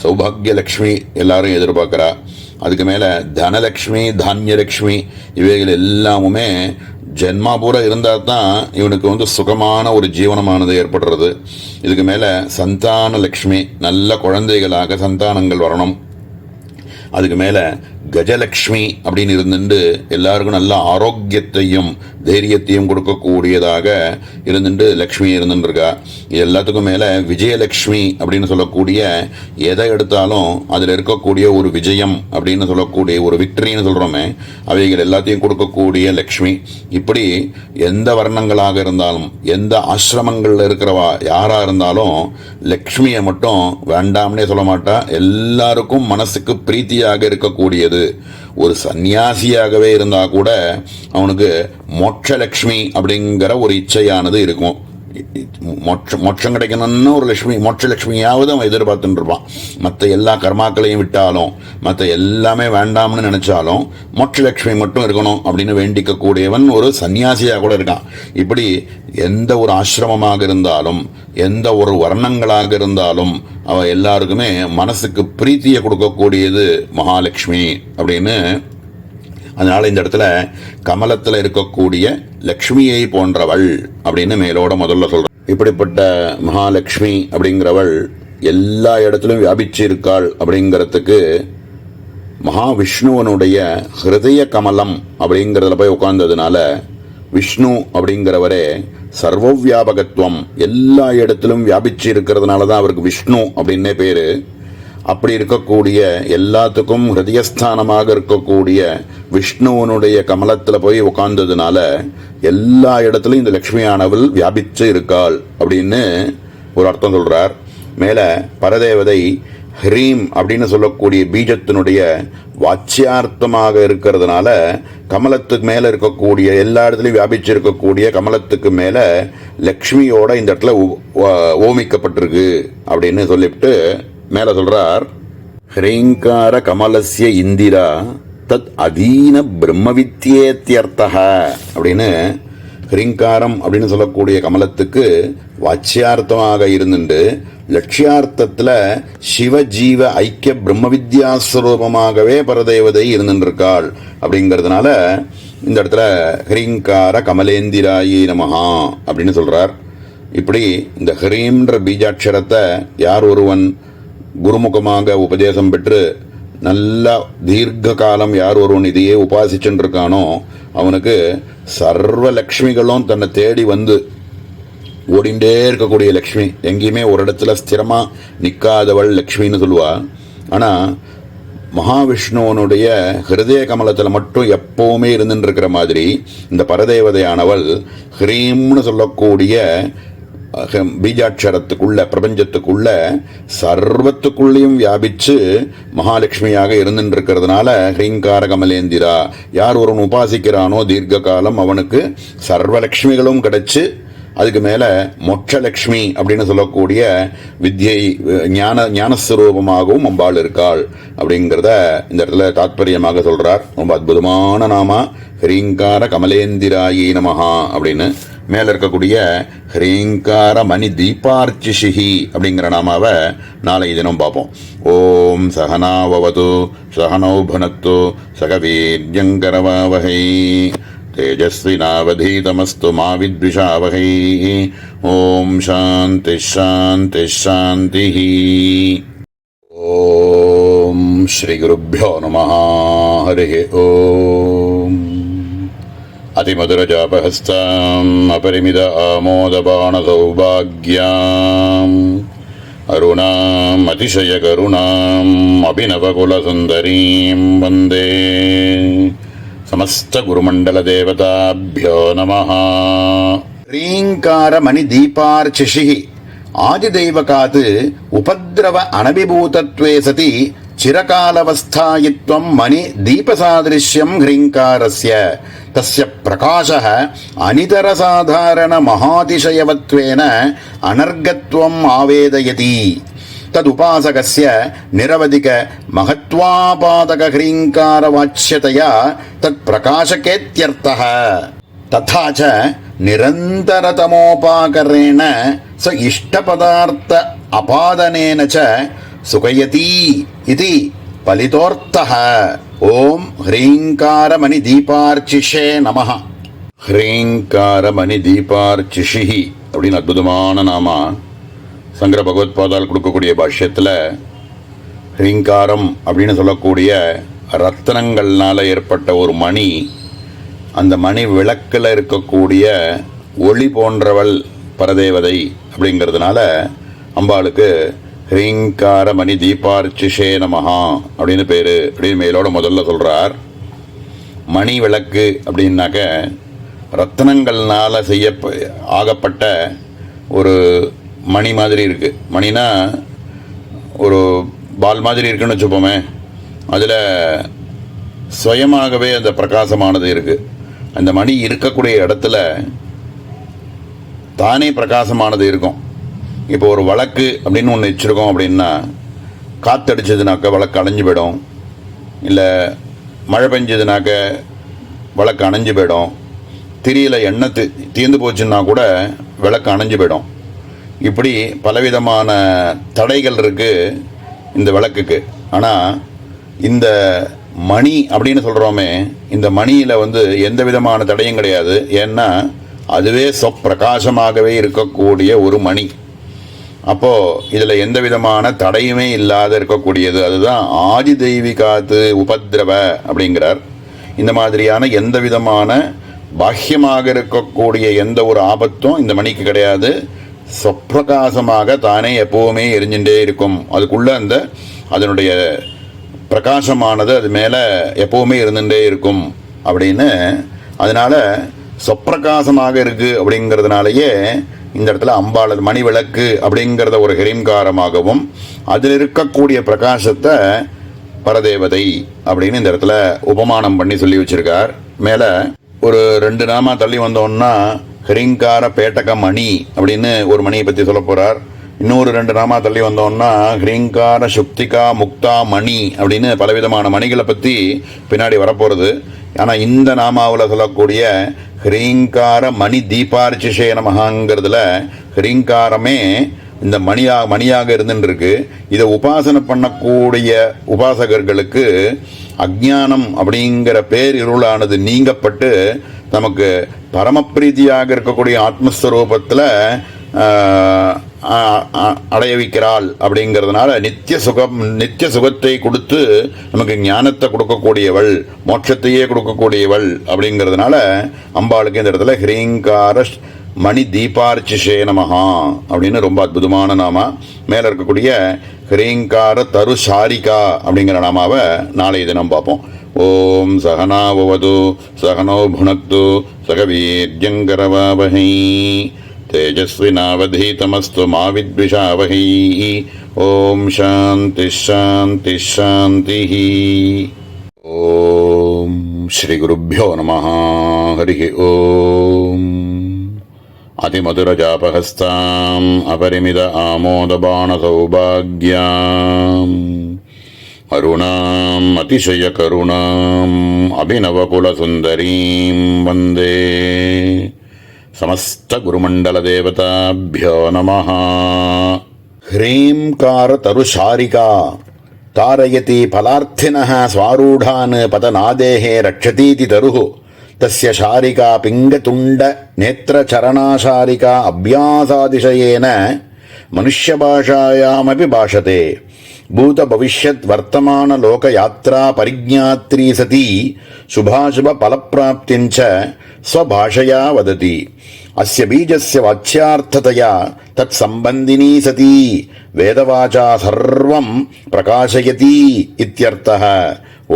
சௌபாகியலக்ஷ்மி எல்லாரும் எதிர்பார்க்குறா. அதுக்கு மேலே தனலக்ஷ்மி, தானியலக்ஷ்மி இவைகள் எல்லாமுமே ஜென்மாபூரா இருந்தால் தான் இவனுக்கு சுகமான ஒரு ஜீவனமானது ஏற்படுறது. இதுக்கு மேலே சந்தான லக்ஷ்மி, நல்ல குழந்தைகளாக சந்தானங்கள் வரணும். அதுக்கு மேலே கஜலக்ஷ்மி அப்படின்னு இருந்துட்டு எல்லாருக்கும் நல்ல ஆரோக்கியத்தையும் தைரியத்தையும் கொடுக்கக்கூடியதாக இருந்துட்டு லக்ஷ்மி இருந்துருக்கா. இது எல்லாத்துக்கும் மேலே விஜயலக்ஷ்மி அப்படின்னு சொல்லக்கூடிய எதை எடுத்தாலும் அதில் இருக்கக்கூடிய ஒரு விஜயம் அப்படின்னு சொல்லக்கூடிய ஒரு விக்டரின்னு சொல்கிறோமே, அவைகள் எல்லாத்தையும் கொடுக்கக்கூடிய லக்ஷ்மி. இப்படி எந்த வர்ணங்களாக இருந்தாலும், எந்த ஆசிரமங்களில் இருக்கிறவா யாராக இருந்தாலும் லக்ஷ்மியை மட்டும் வேண்டாம்னே சொல்ல மாட்டா. எல்லாருக்கும் மனசுக்கு பிரீத்தியாக இருக்கக்கூடியது. ஒரு சன்னியாசியாகவே இருந்தா கூட அவனுக்கு மோட்சலக்ஷ்மி அப்படிங்கிற ஒரு இச்சையானது இருக்கும். மோட்சம் கிடைக்கணும்னு ஒரு லட்சுமி, மோட்சலட்சுமியாவது அவன் எதிர்பார்த்துட்டு இருப்பான். மற்ற எல்லா கர்மாக்களையும் விட்டாலும், மற்ற எல்லாமே வேண்டாம்னு நினைச்சாலும் மோட்சலட்சுமி மட்டும் இருக்கணும் அப்படின்னு வேண்டிக்க கூடியவன் ஒரு சன்னியாசியாக கூட இருக்கான். இப்படி எந்த ஒரு ஆசிரமமாக இருந்தாலும், எந்த ஒரு வர்ணங்களாக இருந்தாலும் அவன் எல்லாருக்குமே மனசுக்கு பிரீத்தியை கொடுக்கக்கூடியது மகாலட்சுமி அப்படின்னு. அதனால இந்த இடத்துல கமலத்தில் இருக்கக்கூடிய லக்ஷ்மியை போன்றவள் அப்படின்னு மேலோட முதல்ல சொல்ற. இப்படிப்பட்ட மகாலட்சுமி அப்படிங்கிறவள் எல்லா இடத்துலையும் வியாபிச்சு இருக்காள் அப்படிங்கிறதுக்கு மகாவிஷ்ணுவனுடைய ஹிருதய கமலம் அப்படிங்கிறதுல போய் உட்கார்ந்ததுனால விஷ்ணு அப்படிங்கிறவரே சர்வவியாபகத்துவம், எல்லா இடத்திலும் வியாபிச்சு இருக்கிறதுனால தான் அவருக்கு விஷ்ணு அப்படின்னே பேரு. அப்படி இருக்கக்கூடிய எல்லாத்துக்கும் ஹிருதயஸ்தானமாக இருக்கக்கூடிய விஷ்ணுவனுடைய கமலத்தில் போய் உட்கார்ந்ததுனால எல்லா இடத்துலையும் இந்த லக்ஷ்மியானவள் வியாபிச்சு இருக்காள் அப்படின்னு ஒரு அர்த்தம் சொல்றார். மேலே பரதேவதை ஹ்ரீம் அப்படின்னு சொல்லக்கூடிய பீஜத்தினுடைய வாச்சியார்த்தமாக இருக்கிறதுனால கமலத்துக்கு மேலே இருக்கக்கூடிய எல்லா இடத்துலையும் வியாபிச்சு இருக்கக்கூடிய கமலத்துக்கு மேலே லக்ஷ்மியோட இந்த இடத்துல ஓமிக்கப்பட்டிருக்கு அப்படின்னு சொல்லிவிட்டு மேலே சொல்றார். ஹ்ரீங்கார கமலஸ்ய இந்திரா தத் அதீன பிரம்மவித்யேத்யர்த்தः அப்படின்னு ஹ்ரீங்காரம் அப்படின்னு சொல்லக்கூடிய கமலத்துக்கு வாச்சியார்த்தமாக இருந்துட்டு லட்சியார்த்தத்தில் சிவஜீவ ஐக்கிய பிரம்ம வித்யாஸ்வரூபமாகவே பரதேவதை இருந்துருக்காள் அப்படிங்கிறதுனால இந்த இடத்துல ஹ்ரீங்கார கமலேந்திராயி நமஹா அப்படின்னு சொல்றார். இப்படி இந்த ஹ்ரீம்ன்ற பீஜாட்சரத்தை யார் ஒருவன் குருமுகமாக உபதேசம் பெற்று நல்லா தீர்க்க காலம் யார் ஒருவன் இதையே உபாசிச்சுட்டு இருக்கானோ அவனுக்கு சர்வ லக்ஷ்மிகளும் தன்னை தேடி வந்து ஓடிண்டே இருக்கக்கூடிய லக்ஷ்மி, எங்கேயுமே ஒரு இடத்துல ஸ்திரமா நிற்காதவள் லக்ஷ்மின்னு சொல்லுவா. ஆனால் மகாவிஷ்ணுவனுடைய ஹிருதய கமலத்தில் மட்டும் எப்பவுமே இருந்துட்டு இருக்கிற மாதிரி இந்த பரதேவதையானவள் ஹ்ரீம்னு சொல்லக்கூடிய பீஜாட்சரத்துக்குள்ள பிரபஞ்சத்துக்குள்ள சர்வத்துக்குள்ளேயும் வியாபிச்சு மகாலட்சுமியாக இருந்துட்டு இருக்கிறதுனால ஹ்ரீங்கார கமலேந்திரா, யார் ஒருவன் உபாசிக்கிறானோ தீர்க்க காலம் அவனுக்கு சர்வலட்சுமிகளும் கிடைச்சு அதுக்கு மேல மோட்சலட்சுமி அப்படின்னு சொல்லக்கூடிய வித்யை ஞானஸ்வரூபமாகவும் அம்பாள் இருக்காள் அப்படிங்கிறத இந்த இடத்துல தாத்பரியமாக சொல்றார். ரொம்ப அற்புதமான நாமா ஹ்ரீங்கார கமலேந்திராயி நமஹா அப்படின்னு. மேல இருக்கக்கூடிய ஹ்ரீங்கார மணி தீபார்ச்சிஷி அப்படிங்கிற நாமாவை நாளை தினம் பார்ப்போம். ஓம் சகனாவது சகனௌ புனக்து சகவீர்யங்கரவாவஹை तेजस्विनावधीतमस्तु मा विद्विषावहै. ओम शांति शांति शांति. ओम श्री गुरुभ्यो नमः. हरिः ओम. अतिमधुरजापहस्ताम् अपरिमित आमोदबाणसौभाग्याम् अरुणाम् अतिशयकरुणाम् अभिनवकुलसुन्दरीम् वन्दे समस्त गुरुमंडल देवताभ्यो नमः. ह्रींकार मणि दीपार्चिषि आदिदैवकात् उपद्रव अनभिभूतत्वे सति चिरकालवस्थायित्वं मणि दीपसादृश्यं ह्रींकारस्य तस्य प्रकाशः अनितरसाधारण महातिशयवत्वेन अनर्गत्वम् आवेदयति. तदुपासकस्य निरवधिक महत्वापादक ह्रींकार वाच्यतया तत्प्रकाशकेत्यर्थः. तथा च निरन्तरतमोपाकरेण स इष्टपदार्थ अपादनेन च सुखयति इति फलितोऽर्थः. ओम ह्रींकार मणि दीपार्चिषे नमः. ह्रींकार मणि दीपार्चिषि அப்படின்னு அற்புதமான நாமா சங்கர பகவத்பாதால் கொடுக்கக்கூடிய பாஷ்யத்தில் ஹ்ரீங்காரம் அப்படின்னு சொல்லக்கூடிய ரத்னங்கள்னால ஏற்பட்ட ஒரு மணி, அந்த மணி விளக்கில் இருக்கக்கூடிய ஒளி போன்றவள் பரதேவதை அப்படிங்கிறதுனால அம்பாளுக்கு ஹ்ரீங்கார மணி தீபார்ச்சிஷே நமஹா அப்படின்னு பேர் அப்படின்னு மேலோட முதல்ல சொல்கிறார். மணி விளக்கு அப்படின்னாக்க ரத்னங்கள்னால ஆகப்பட்ட ஒரு மணி மாதிரி இருக்குது. மணினா ஒரு பால் மாதிரி இருக்குன்னு வச்சுப்போமே, அதில் சுயமாகவே அந்த பிரகாசமானது இருக்குது. அந்த மணி இருக்கக்கூடிய இடத்துல தானே பிரகாசமானது இருக்கும். இப்போ ஒரு விளக்கு அப்படின்னு ஒன்று வச்சுருக்கோம் அப்படின்னா, காற்றடிச்சதுனாக்க விளக்கு அணைஞ்சு போயிடும், இல்லை மழை பெஞ்சதுனாக்க விளக்கு அணைஞ்சு போயிடும், திரியில் எண்ணெய் தீர்ந்து போச்சுன்னா கூட விளக்கு அணைஞ்சு போயிடும். இப்படி பலவிதமான தடைகள் இருக்குது இந்த விளக்குக்கு. ஆனால் இந்த மணி அப்படின்னு சொல்கிறோமே, இந்த மணியில் எந்த விதமான தடையும் கிடையாது. ஏன்னா அதுவே சொப்பிரகாசமாகவே இருக்கக்கூடிய ஒரு மணி. அப்போது இதில் எந்த விதமான தடையுமே இல்லாத இருக்கக்கூடியது. அதுதான் ஆதி தெய்வீகாத்து உபத்ரவ அப்படிங்கிறார். இந்த மாதிரியான எந்த விதமான பாஹ்யமாக இருக்கக்கூடிய எந்த ஒரு ஆபத்தும் இந்த மணிக்கு கிடையாது. சொப்பிரகாசமாக தானே எப்போவுமே எரிஞ்சுட்டே இருக்கும். அதுக்குள்ள அதனுடைய பிரகாசமானது அது மேலே எப்போவுமே இருந்துகிட்டே இருக்கும் அப்படின்னு. அதனால சொப்பிரகாசமாக இருக்குது அப்படிங்கிறதுனாலேயே இந்த இடத்துல அம்பாள் மணி விளக்கு அப்படிங்கிறத ஒரு ஹ்ரீங்காரமாகவும் அதில் இருக்கக்கூடிய பிரகாசத்தை பரதேவதை அப்படின்னு இந்த இடத்துல உபமானம் பண்ணி சொல்லி வச்சிருக்கார். மேலே ஒரு 2 நாமா தள்ளி வந்தோம்னா ஹ்ரீங்கார பேட்டக மணி அப்படின்னு ஒரு மணியை பற்றி சொல்ல போகிறார். இன்னொரு 2 நாமா தள்ளி வந்தோம்னா ஹ்ரீங்கார சுக்திகா முக்தா மணி அப்படின்னு பலவிதமான மணிகளை பற்றி பின்னாடி வரப்போகிறது. ஆனால் இந்த நாமாவில் சொல்லக்கூடிய ஹ்ரீங்கார மணி தீபார்ச்சிஷே நமஹாங்கிறதுல ஹ்ரீங்காரமே இந்த மணியாக இருந்துருக்கு. இதை உபாசனை பண்ணக்கூடிய உபாசகர்களுக்கு அஜ்ஞானம் அப்படிங்கிற பேரிருளானது நீங்கப்பட்டு நமக்கு பரமப்பிரீதியாக இருக்கக்கூடிய ஆத்மஸ்வரூபத்தில் அடைய வைக்கிறாள் அப்படிங்கிறதுனால நித்திய சுகத்தை கொடுத்து நமக்கு ஞானத்தை கொடுக்கக்கூடியவள், மோட்சத்தையே கொடுக்கக்கூடியவள் அப்படிங்கிறதுனால அம்பாளுக்கு இந்த இடத்துல ஹ்ரீங்கார மணி தீபார்ச்சிஷே நமஹா அப்படின்னு ரொம்ப அற்புதமான நாமா. மேலே இருக்கக்கூடிய ஹ்ரீங்கார தரு சாரிகா அப்படிங்கிற நாமாவை நாளைய தினம் பார்ப்போம். ஓம் சகனாவது சகனோ புனக்து சகவீர்யங்கரவாவஹை தேஜஸ்வினாவதீதமஸ்து மா வித்விஷாவஹை. ஓம் சாந்தி சாந்தி சாந்தி. ஓம் ஸ்ரீ குருभ्यो நமः. ஹரி ஓம். அதிமதுரஜாபஹஸ்தாம் அபரிமித ஆமோதபாண சௌபாக்யாம் அருணாம் அதிசய கருணாம் அபிநவகுலசுந்தரீம் வந்தே. சமஸ்த குருமண்டல தேவதாभ्यो நமः. ஹ்ரீம்கார தருஷாரிகா தாரயதி பலார்த்தினः ஸ்வாரூடான் பதநாதேஹ ரக்ஷதீதி தருஹு தஸ்ய ஷாரிகா பிங்கதுண்ட நேத்ரசரணாஷாரிகா அபியாசாதிசயேன மனுஷ்யபாஷாயாமபி பாஷதே. பூத பவிஷ்யத் வர்த்தமான லோக யாத்ரா பரிஜ்ஞாத்ரி சதி சுபாசுப பலப்பிராப்திஞ்ச ஸ்வபாஷயா வததி. அஸ்ய பீஜஸ்ய வாச்யார்த்ததயா தத் சம்பந்தினி சதி வேதவாச்சா சர்வம் பிரகாசயதி இத்யர்த்தः.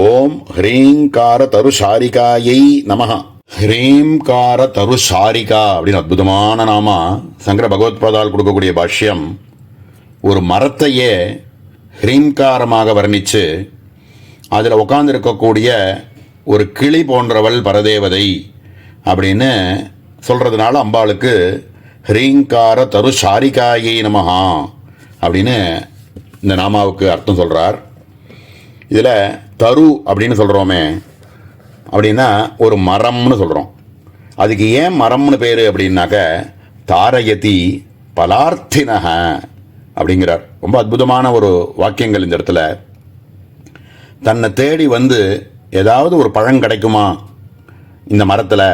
ஓம் ஹ்ரீங்கார தருஷாரிகாயை நமः. ஹ்ரீம்கார தருஷாரிகா அப்படின்னு அற்புதமான நாமா. சங்கர பகவத்பாதால் கொடுக்கக்கூடிய பாஷ்யம் ஒரு மரத்தையே ஹ்ரீங்காரமாக வர்ணித்து அதில் உட்கார்ந்துருக்கக்கூடிய ஒரு கிளி போன்றவள் பரதேவதை அப்படின்னு சொல்கிறதுனால அம்பாளுக்கு ஹ்ரீங்கார தருஷாரிகாயை நமஹா அப்படின்னு இந்த நாமாவுக்கு அர்த்தம் சொல்கிறார். இதில் தரு அப்படின்னு சொல்கிறோமே அப்படின்னா ஒரு மரம்னு சொல்கிறோம். அதுக்கு ஏன் மரம்னு பேர் அப்படின்னாக்க தாரயதி பலார்த்தினக அப்படிங்கிறார். ரொம்ப அற்புதமான ஒரு வாக்கியங்கள் இந்த இடத்துல. தன்னை தேடி வந்து ஏதாவது ஒரு பழம் கிடைக்குமா இந்த மரத்தில்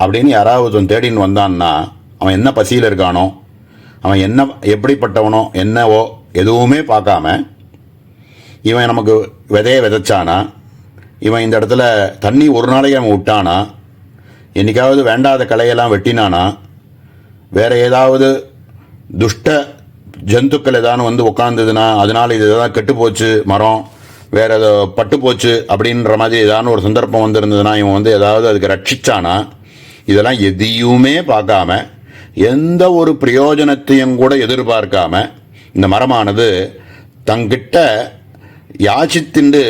அப்படின்னு யாராவது தேடின்னு வந்தான்னா அவன் என்ன பசியில் இருக்கானோ, அவன் என்ன எப்படிப்பட்டவனோ என்னவோ எதுவுமே பார்க்காம இவன் நமக்கு விதையை விதைச்சானா, இவன் இந்த இடத்துல தண்ணி ஒரு நாளைக்கு அவன் விட்டானா, என்றைக்காவது வேண்டாத களையெல்லாம் வெட்டினானா, வேறு ஏதாவது துஷ்ட ஜந்துக்கள் ஏதாவது வந்து உட்காந்துதுன்னா அதனால் இது எதாவது கெட்டு போச்சு மரம், வேறு ஏதோ பட்டு போச்சு அப்படின்ற மாதிரி ஏதாவது ஒரு சந்தர்ப்பம் வந்துருந்ததுன்னா இவன் வந்து ஏதாவது அதுக்கு ரட்சிச்சானா, இதெல்லாம் எதையுமே பார்க்காம எந்த ஒரு பிரயோஜனத்தையும் கூட எதிர்பார்க்காம இந்த மரமானது தங்கிட்ட யாச்சித்துண்டு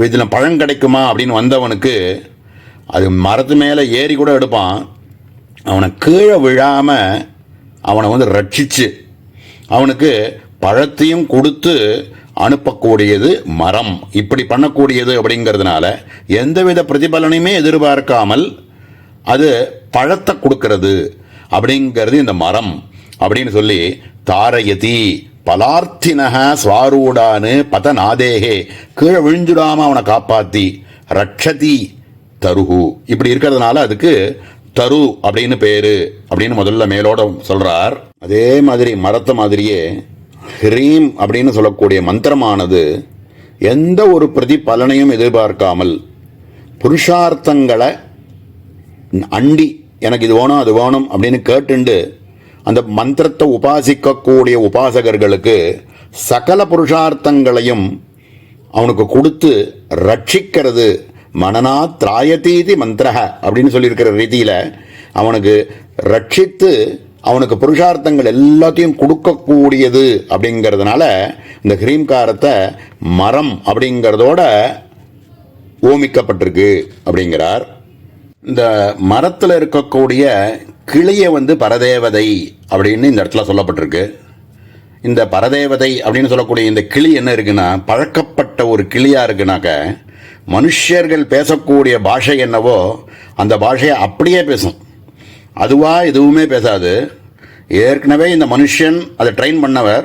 இதில் பழம் கிடைக்குமா அப்படின்னு வந்தவனுக்கு அது மரத்து மேலே ஏறி கூட எடுப்பான். அவனை கீழே விழாமல் அவனை வந்து ரட்சித்து அவனுக்கு பழத்தையும் கொடுத்து அனுப்பக்கூடியது மரம். இப்படி பண்ணக்கூடியது அப்படிங்கிறதுனால எந்தவித பிரதிபலனையுமே எதிர்பார்க்காமல் அது பழத்தை கொடுக்கிறது அப்படிங்கிறது இந்த மரம் அப்படின்னு சொல்லி தாரயதி பலார்த்தினக ஸ்வாரூடானு பதநாதேகே கீழே விழிஞ்சுடாமல் அவனை காப்பாற்றி ரட்சதி தருகு இப்படி இருக்கிறதுனால அதுக்கு தரு அப்படின்னு பேரு அப்படின்னு முதல்ல மேலோட சொல்றார். அதே மாதிரி மரத்தை மாதிரியே ஹ்ரீம் அப்படின்னு சொல்லக்கூடிய மந்திரமானது எந்த ஒரு பிரதிபலனையும் எதிர்பார்க்காமல் புருஷார்த்தங்களை அண்டி எனக்கு இது வேணும் அது வேணும் அப்படின்னு கேட்டுண்டு அந்த மந்திரத்தை உபாசிக்கக்கூடிய உபாசகர்களுக்கு சகல புருஷார்த்தங்களையும் அவனுக்கு கொடுத்து ரட்சிக்கிறது. மனனா திராயதீதி மந்திரக அப்படின்னு சொல்லியிருக்கிற ரீதியில் அவனுக்கு ரட்சித்து அவனுக்கு புருஷார்த்தங்கள் எல்லாத்தையும் கொடுக்கக்கூடியது அப்படிங்கிறதுனால இந்த ஹ்ரீம்காரத்தை மரம் அப்படிங்கிறதோட ஓமிக்கப்பட்டிருக்கு அப்படிங்கிறார். இந்த மரத்தில் இருக்கக்கூடிய கிளியை வந்து பரதேவதை அப்படின்னு இந்த இடத்துல சொல்லப்பட்டிருக்கு. இந்த பரதேவதை அப்படின்னு சொல்லக்கூடிய இந்த கிளி என்ன இருக்குன்னா பழக்கப்பட்ட ஒரு கிளியாக இருக்குனாக்க மனுஷர்கள் பேசக்கூடிய பாஷை என்னவோ அந்த பாஷையை அப்படியே பேசும். அதுவாக எதுவுமே பேசாது. ஏற்கனவே இந்த மனுஷன் அதை ட்ரெயின் பண்ணவர்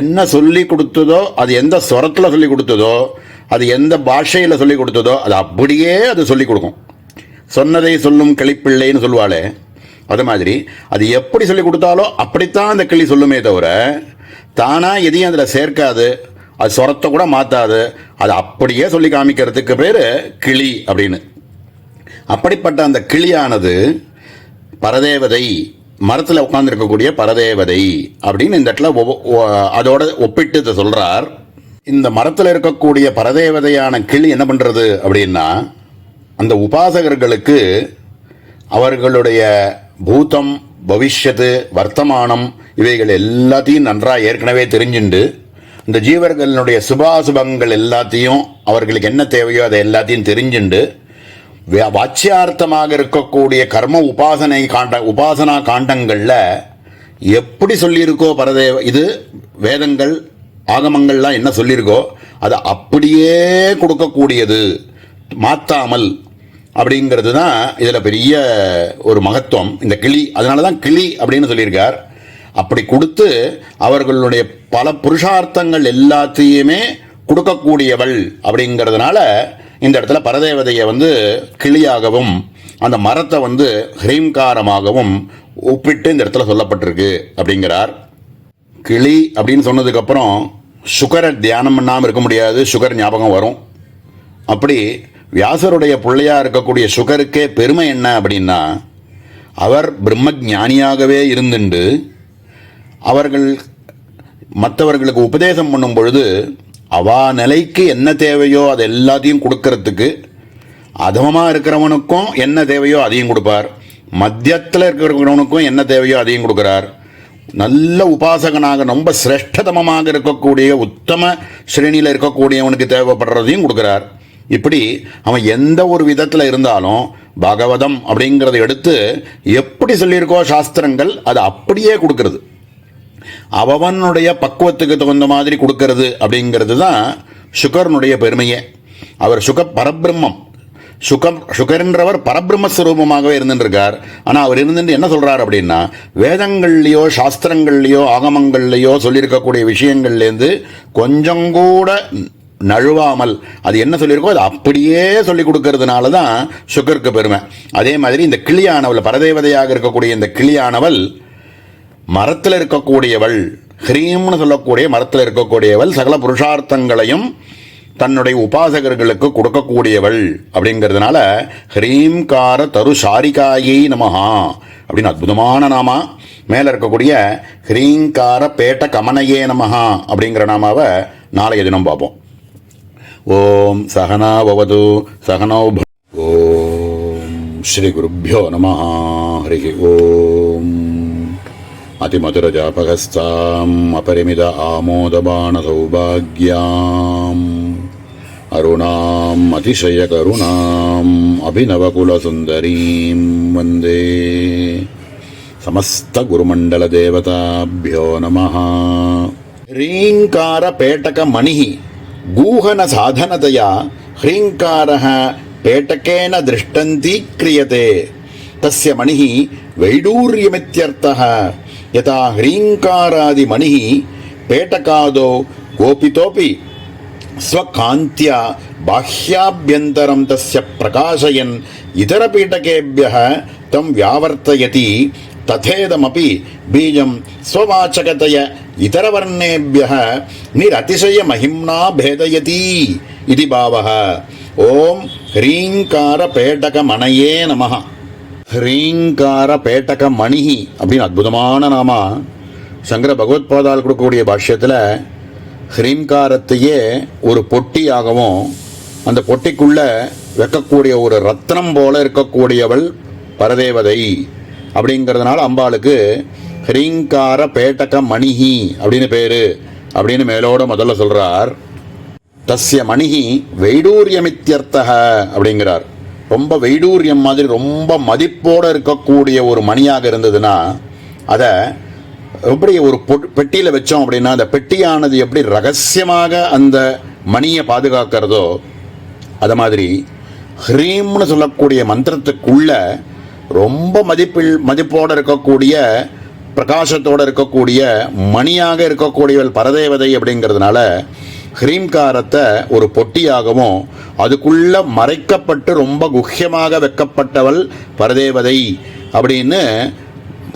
என்ன சொல்லி கொடுத்ததோ, அது எந்த ஸ்வரத்தில் சொல்லி கொடுத்ததோ, அது எந்த பாஷையில் சொல்லி கொடுத்ததோ அது அப்படியே அது சொல்லி கொடுக்கும். சொன்னதை சொல்லும் கிளிப்பிள்ளைன்னு சொல்லுவாளே, அது மாதிரி அது எப்படி சொல்லி கொடுத்தாலோ அப்படித்தான் அந்த கிளி சொல்லுமே தவிர தானாக எதையும் அதில் சேர்க்காது, அது சொரத்தை கூட மாற்றாது, அது அப்படியே சொல்லி காமிக்கிறதுக்கு பேர் கிளி அப்படின்னு. அப்படிப்பட்ட அந்த கிளியானது பரதேவதை, மரத்தில் உட்கார்ந்துருக்கக்கூடிய பரதேவதை அப்படின்னு இந்த இடத்துல அதோட ஒப்பிட்டு சொல்றார். இந்த மரத்தில் இருக்கக்கூடிய பரதேவதையான கிளி என்ன பண்ணுறது அப்படின்னா, அந்த உபாசகர்களுக்கு அவர்களுடைய பூதம், பவிஷ்யத்து, வர்த்தமானம் இவைகள் எல்லாத்தையும் நன்றாக ஏற்கனவே தெரிஞ்சுண்டு இந்த ஜீவர்களுடைய சுபாசுபங்கள் எல்லாத்தையும் அவர்களுக்கு என்ன தேவையோ அதை எல்லாத்தையும் தெரிஞ்சுண்டு வாச்சியார்த்தமாக இருக்கக்கூடிய கர்ம உபாசனா காண்டங்களில் எப்படி சொல்லியிருக்கோ இது வேதங்கள் ஆகமங்கள்லாம் என்ன சொல்லியிருக்கோ அதை அப்படியே கொடுக்கக்கூடியது, மாற்றாமல் அப்படிங்கிறது தான் இதில் பெரிய ஒரு மகத்துவம் இந்த கிளி. அதனால தான் கிளி அப்படின்னு சொல்லியிருக்கார். அப்படி கொடுத்து அவர்களுடைய பல புருஷார்த்தங்கள் எல்லாத்தையுமே கொடுக்கக்கூடியவள் அப்படிங்கிறதுனால இந்த இடத்துல பரதேவதையை கிளியாகவும் அந்த மரத்தை ஹ்ரீங்காரமாகவும் ஒப்பிட்டு இந்த இடத்துல சொல்லப்பட்டிருக்கு அப்படிங்கிறார். கிளி அப்படின்னு சொன்னதுக்கப்புறம் சுகரை தியானம் பண்ணாமல் இருக்க முடியாது, சுகர் ஞாபகம் வரும். அப்படி வியாசருடைய பிள்ளையா இருக்கக்கூடிய சுகருக்கே பெருமை என்ன அப்படின்னா, அவர் பிரம்ம ஞானியாகவே இருந்துண்டு அவர்கள் மற்றவர்களுக்கு உபதேசம் பண்ணும் பொழுது அவா நிலைக்கு என்ன தேவையோ அது எல்லாத்தையும் கொடுக்கறதுக்கு, அதமமாக இருக்கிறவனுக்கும் என்ன தேவையோ அதையும் கொடுப்பார், மத்தியத்தில் இருக்கிறவனுக்கும் என்ன தேவையோ அதையும் கொடுக்குறார், நல்ல உபாசகனாக ரொம்ப சிரேஷ்டதமமாக இருக்கக்கூடிய உத்தம ஸ்ரேணியில் இருக்கக்கூடியவனுக்கு தேவைப்படுறதையும் கொடுக்குறார். இப்படி அவன் எந்த ஒரு விதத்தில் இருந்தாலும் பாகவதம் அப்படிங்கிறத எடுத்து எப்படி சொல்லியிருக்கோ சாஸ்திரங்கள் அதை அப்படியே கொடுக்கறது, அவனுடைய பக்குவத்துக்கு தகுந்த மாதிரி கொடுக்கறது அப்படிங்கிறது தான் சுகர்னுடைய பெருமையே. அவர் பரபிரம்மம், சுகர்ன்றவர் பரபிரம்மஸ்வரூபமாகவே இருந்துருக்கார். ஆனால் அவர் இருந்துட்டு என்ன சொல்றார் அப்படின்னா, வேதங்கள்லையோ சாஸ்திரங்கள்லையோ ஆகமங்கள்லையோ சொல்லியிருக்கக்கூடிய விஷயங்கள்லேருந்து கொஞ்சம் கூட நழுவாமல் அது என்ன சொல்லியிருக்கோ அது அப்படியே சொல்லிக் கொடுக்கறதுனால தான் சுகருக்கு பெருமை. அதே மாதிரி இந்த கிளியானவள், பரதேவதையாக இருக்கக்கூடிய இந்த கிளியானவள் மரத்தில் இருக்கக்கூடியவள், ஹ்ரீம்னு சொல்லக்கூடிய மரத்தில் இருக்கக்கூடியவள், சகல புருஷார்த்தங்களையும் தன்னுடைய உபாசகர்களுக்கு கொடுக்கக்கூடியவள் அப்படிங்கிறதுனால ஹ்ரீம்கார தரு சாரிகாயை நமஹா அப்படின்னு அற்புதமான நாமா. மேலே இருக்கக்கூடிய ஹ்ரீங்கார பேட்ட கமனையே நமஹா அப்படிங்கிற நாமாவை நாளைய தினம் பார்ப்போம். ஓம் சகனா பவது சகனோ ஓம் ஸ்ரீ குருப்யோ நமஹ. ஹரி ஓம். அதிமதுரஜாபகஸ்தாம் அபரிமித ஆமோதபான சௌபாக்யாம் அருணாம் அதிசய கருணாம் அபிநவகுலசுந்தரீம் வந்தே. சமஸ்த குருமண்டல தேவதாபியோ நமஹ. ஹ்ரீங்கார பேட்டக மணிஹி கூஹன சாதனதயா ஹ்ரீங்காரः பேட்டகேன திருஷ்டந்தி கிரியதே தஸ்ய மணிஹி வைடூர்யமித்யர்த்தः. யதா ஹ்ரீங்காராதி மணிஹி பேட்டகாதோ கோபிதோபி ஸ்வகாந்த்யா பாஹ்யாभ्यन्तरं தஸ்ய பிரகாசயன் இதர பீட்டகேभ्यः தம் வியாவர்த்தயதி ததேதமபி பீஜம் ஸ்வவாச்சகதய இதரவர்ணேभ्यः நிரதிசய மஹிம்னா பேதயதி இதி பாவः. ஓம் ஹ்ரீங்கார பேட்டக மணையே நமஹ. ஹ்ரீங்கார பேட்டக மணிஹி அப்படின்னு அற்புதமான நாமா. சங்கர பகவத்பாதால் கொடுக்கக்கூடிய பாஷ்யத்தில் ஹ்ரீங்காரத்தையே ஒரு பொட்டியாகவும் அந்த பொட்டிக்குள்ள வைக்கக்கூடிய ஒரு ரத்னம் போல இருக்கக்கூடியவள் பரதேவதை அப்படிங்கிறதுனால அம்பாளுக்கு ஹ்ரீங்கார பேட்டக மணிஹி அப்படின்னு பேரு அப்படின்னு மேலோட முதல்ல சொல்றார். தஸ்ய மணிஹி வைடூரியமித்யர்த்தः அப்படிங்கிறார். ரொம்ப வைடூரியம் மாதிரி ரொம்ப மதிப்போடு இருக்கக்கூடிய ஒரு மணியாக இருந்ததுன்னா அதை எப்படி ஒரு பெட்டியில் வச்சோம் அப்படின்னா அந்த பெட்டியானது எப்படி ரகசியமாக அந்த மணியை பாதுகாக்கிறதோ அது மாதிரி ஹ்ரீம்னு சொல்லக்கூடிய மந்திரத்துக்குள்ள ரொம்ப மதிப்போடு இருக்கக்கூடிய பிரகாசத்தோடு இருக்கக்கூடிய மணியாக இருக்கக்கூடியவள் பரதேவதை அப்படிங்கிறதுனால ஹ்ரீம்காரத்தை ஒரு பொட்டியாகவும் அதுக்குள்ள மறைக்கப்பட்டு ரொம்ப குஹ்யமாக வைக்கப்பட்டவள் பரதேவதை அப்படின்னு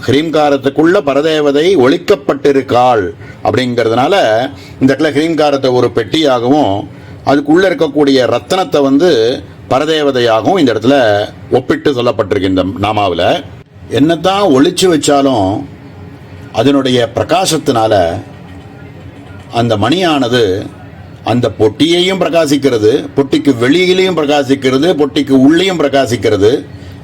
ஹ்ரீம்காரத்துக்குள்ள பரதேவதை ஒழிக்கப்பட்டிருக்காள் அப்படிங்கிறதுனால இந்த இடத்துல ஹ்ரீம்காரத்தை ஒரு பெட்டியாகவும் அதுக்குள்ள இருக்கக்கூடிய ரத்தனத்தை பரதேவதையாகவும் இந்த இடத்துல ஒப்பிட்டு சொல்லப்பட்டிருக்கு இந்த நாமாவில். என்னத்தான் ஒளிச்சு வச்சாலும் அதனுடைய பிரகாசத்தினால அந்த மணியானது அந்த பொட்டியையும் பிரகாசிக்கிறது, பொட்டிக்கு வெளியிலையும் பிரகாசிக்கிறது, பொட்டிக்கு உள்ளேயும் பிரகாசிக்கிறது.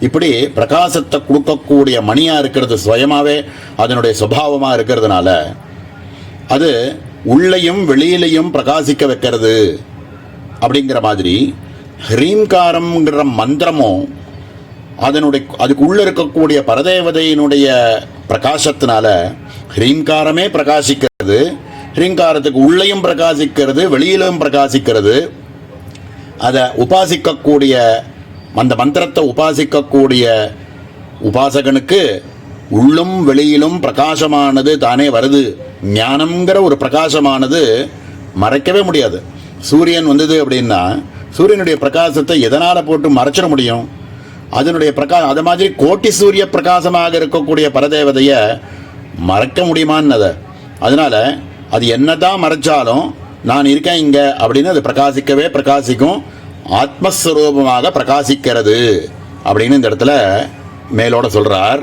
இப்படி பிரகாசத்தை கொடுக்கக்கூடிய மணியா இருக்கிறது சுயமாவே அதனுடைய சுபாவமா இருக்கிறதுனால அது உள்ளேயும் வெளியிலையும் பிரகாசிக்க வைக்கிறது. அப்படிங்கிற மாதிரி ஹ்ரீம்காரம்ங்கிற மந்திரமும் அதுக்கு உள்ள இருக்கக்கூடிய பரதேவதையினுடைய பிரகாசத்தினால ஹ்ரீம்காரமே பிரகாசிக்கிறது, ஹ்ரீங்காரத்துக்கு உள்ளேயும் பிரகாசிக்கிறது, வெளியிலும் பிரகாசிக்கிறது. அதை உபாசிக்கக்கூடிய அந்த மந்திரத்தை உபாசிக்கக்கூடிய உபாசகனுக்கு உள்ளும் வெளியிலும் பிரகாசமானது தானே வருது. ஞானம்ங்கிற ஒரு பிரகாசமானது மறைக்கவே முடியாது. சூரியன் வந்தது அப்படின்னா சூரியனுடைய பிரகாசத்தை எதனால் போட்டு மறைச்சிட முடியும்? அதனுடைய அது மாதிரி கோட்டி சூரிய பிரகாசமாக இருக்கக்கூடிய பரதேவதையை மறைக்க முடியுமான்னு அதனால அது என்னதான் மறைச்சாலும் நான் இருக்கேன் இங்க அப்படின்னு அது பிரகாசிக்கவே பிரகாசிக்கும், ஆத்மஸ்வரூபமாக பிரகாசிக்கிறது அப்படின்னு இந்த இடத்துல மேலோட சொல்றார்.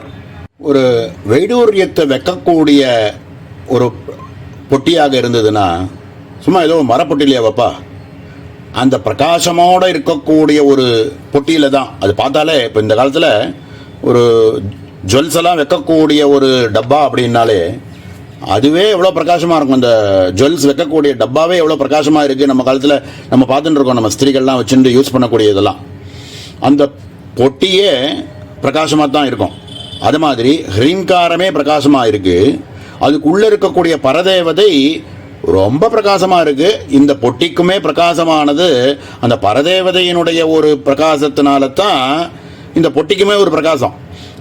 ஒரு வைடூரியத்தை வைக்கக்கூடிய ஒரு பொட்டியாக இருந்ததுன்னா சும்மா ஏதோ மரப்பொட்டிலையா வைப்பா? அந்த பிரகாசமோடு இருக்கக்கூடிய ஒரு பொட்டியில் தான் அது பார்த்தாலே. இப்போ இந்த காலத்தில் ஒரு ஜுவல்ஸ் எல்லாம் வைக்கக்கூடிய ஒரு டப்பா அப்படின்னாலே அதுவே எவ்வளோ பிரகாசமாக இருக்கும். அந்த ஜுவல்ஸ் வைக்கக்கூடிய டப்பாவே எவ்வளோ பிரகாசமாக இருக்குது. நம்ம காலத்தில் நம்ம பார்த்துட்டு இருக்கோம், நம்ம ஸ்திரீகள்லாம் வச்சுட்டு யூஸ் பண்ணக்கூடிய இதெல்லாம் அந்த பொட்டியே பிரகாசமாக தான் இருக்கும். அது மாதிரி ஹ்ரீங்காரமே பிரகாசமாக இருக்குது, அதுக்குள்ளே இருக்கக்கூடிய பரதேவதை ரொம்ப பிரகாசமாக இருக்குது. இந்த பொட்டிக்குமே பிரகாசமானது அந்த பரதேவதையினுடைய ஒரு பிரகாசத்தினால தான் இந்த பொட்டிக்குமே ஒரு பிரகாசம்.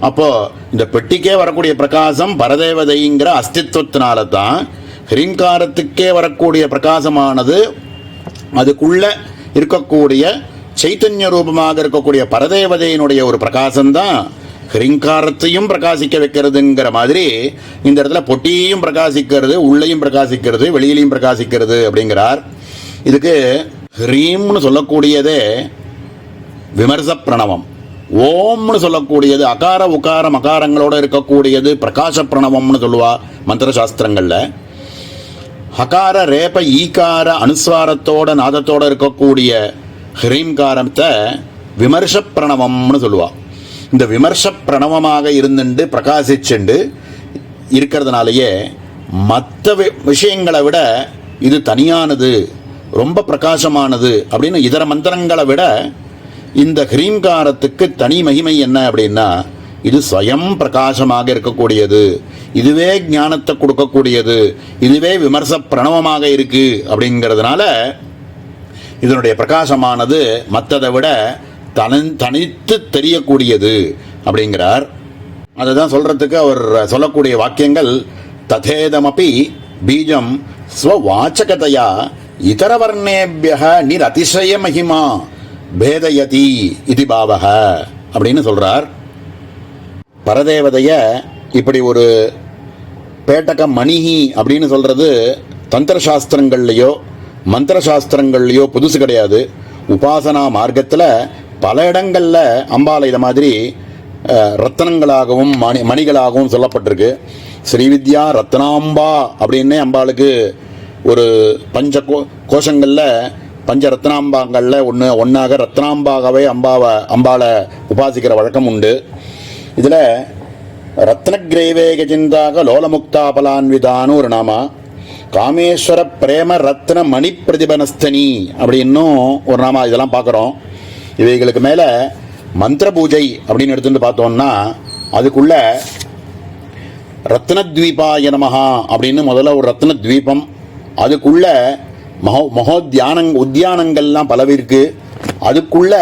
அப்போது இந்த பெட்டிக்கே வரக்கூடிய பிரகாசம் பரதேவதைங்கிற அஸ்தித்வத்தினால தான் ஹ்ரீங்காரத்துக்கே வரக்கூடிய பிரகாசமானது அதுக்குள்ள இருக்கக்கூடிய சைத்தன்ய ரூபமாக இருக்கக்கூடிய பரதேவதையினுடைய ஒரு பிரகாசம்தான் ஹ்ரீங்காரத்தையும் பிரகாசிக்க வைக்கிறதுங்கிற மாதிரி இந்த இடத்துல பொட்டியையும் பிரகாசிக்கிறது, உள்ளேயும் பிரகாசிக்கிறது, வெளியிலையும் பிரகாசிக்கிறது அப்படிங்கிறார். இதுக்கு ஹ்ரீம்னு சொல்லக்கூடியதே விமர்ச பிரணவம், ஓம்னு சொல்லக்கூடியது அகார உகார மகாரங்களோடு இருக்கக்கூடியது பிரகாச பிரணவம்னு சொல்லுவா மந்திரசாஸ்திரங்களில். ஹகார ரேப ஈகார அனுஸ்வாரத்தோட நாதத்தோடு இருக்கக்கூடிய ஹ்ரீம்காரத்தை விமர்ச பிரணவம்னு சொல்லுவா. இந்த விமர்ச பிரணவமாக இருந்துட்டு பிரகாசிச்சுண்டு இருக்கிறதுனாலேயே மற்ற விஷயங்களை விட இது தனியானது, ரொம்ப பிரகாசமானது அப்படின்னு இதர மந்திரங்களை விட இந்த ஹ்ரீம்காரத்துக்கு தனி மகிமை என்ன அப்படின்னா இது ஸ்வயம் பிரகாசமாக இருக்கக்கூடியது, இதுவே ஞானத்தை கொடுக்கக்கூடியது, இதுவே விமர்ச பிரணவமாக இருக்கு. அப்படிங்கிறதுனால இதனுடைய பிரகாசமானது மற்றதை விட தனித்து தெரியக்கூடியது அப்படிங்கிறார். அதை தான் சொல்றதுக்கு அவர் சொல்லக்கூடிய வாக்கியங்கள் ததேதமபி பீஜம் ஸ்வவாச்சகதையா இதரவர்ணேபிய நிரதிசய மகிமா பேதயதி இது பாவக அப்படின்னு சொல்றார். பரதேவதைய இப்படி ஒரு பேட்டக மணிஹி அப்படின்னு சொல்றது தந்திரசாஸ்திரங்கள்லையோ மந்திரசாஸ்திரங்கள்லையோ புதுசு கிடையாது. உபாசனா மார்க்கத்தில் பல இடங்களில் அம்பாளை இதை மாதிரி ரத்தனங்களாகவும் மணிகளாகவும் சொல்லப்பட்டிருக்கு. ஸ்ரீவித்யா ரத்னாம்பா அப்படின்னே அம்பாளுக்கு ஒரு பஞ்ச கோஷங்களில் பஞ்ச ரத்னாம்பாங்களில் ஒன்றாக ரத்னாம்பாகவே அம்பாளை உபாசிக்கிற வழக்கம் உண்டு. இதில் ரத்னக்ரேவே கஜிந்தாக லோலமுக்தாபலான்விதான்னு ஒரு நாமா, காமேஸ்வர பிரேம ரத்ன மணி பிரதிபனஸ்தனி அப்படின்னும் ஒரு நாமா இதெல்லாம் பார்க்குறோம். இவைகளுக்கு மேலே மந்திர பூஜை அப்படின்னு எடுத்துட்டு பார்த்தோம்னா அதுக்குள்ள ரத்னத்வீபாய நமஹா அப்படின்னு முதல்ல ஒரு ரத்னத்வீபம், அதுக்குள்ள உத்தியானங்கள்லாம் பலவிருக்கு. அதுக்குள்ள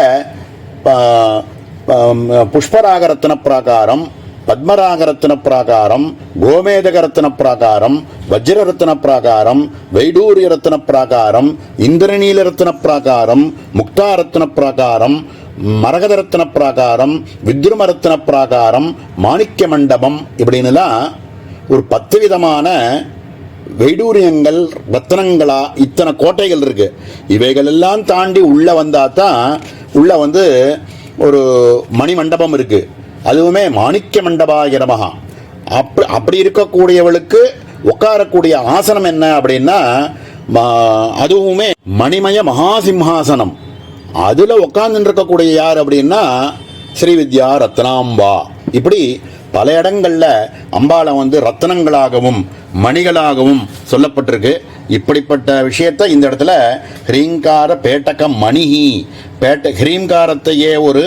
புஷ்பராக ரத்ன பிராகாரம், பத்மராக ரத்ன பிராகாரம், கோமேதக ரத்ன பிராகாரம், வஜ்ர ரத்ன பிராகாரம், வைடூரிய ரத்ன பிராகாரம், இந்திரநீல ரத்ன பிராகாரம், முக்தா ரத்ன பிராகாரம், மரகத ரத்ன பிராகாரம், வித்ரும ரத்ன பிராகாரம், மாணிக்க மண்டபம் இப்படின்னுலாம் ஒரு 10 விதமான வைடூரியங்கள் ரத்னங்களா இத்தனை கோட்டைகள் இருக்கு. இவைகள் எல்லாம் தாண்டி உள்ள வந்தா தான் உள்ள வந்து ஒரு மணி மண்டபம் இருக்கு. அதுவுமே மாணிக்க மண்டபாய நமஹ. அப்படி இருக்கக்கூடியவளுக்கு உட்காரக்கூடிய ஆசனம் என்ன அப்படின்னா அதுவுமே மணிமய மகாசிம்ஹாசனம். அதுல உட்கார்ந்து இருக்கக்கூடிய யார் அப்படின்னா ஸ்ரீவித்யா ரத்னாம்பா. இப்படி பல இடங்கள்ல அம்பாளை வந்து ரத்னங்களாகவும் மணிகளாகவும் சொல்லப்பட்டிருக்கு. இப்படிப்பட்ட விஷயத்தை இந்த இடத்துல ஹ்ரீங்கார பேட்டக மணிஹி, ஹ்ரீங்காரத்தையே ஒரு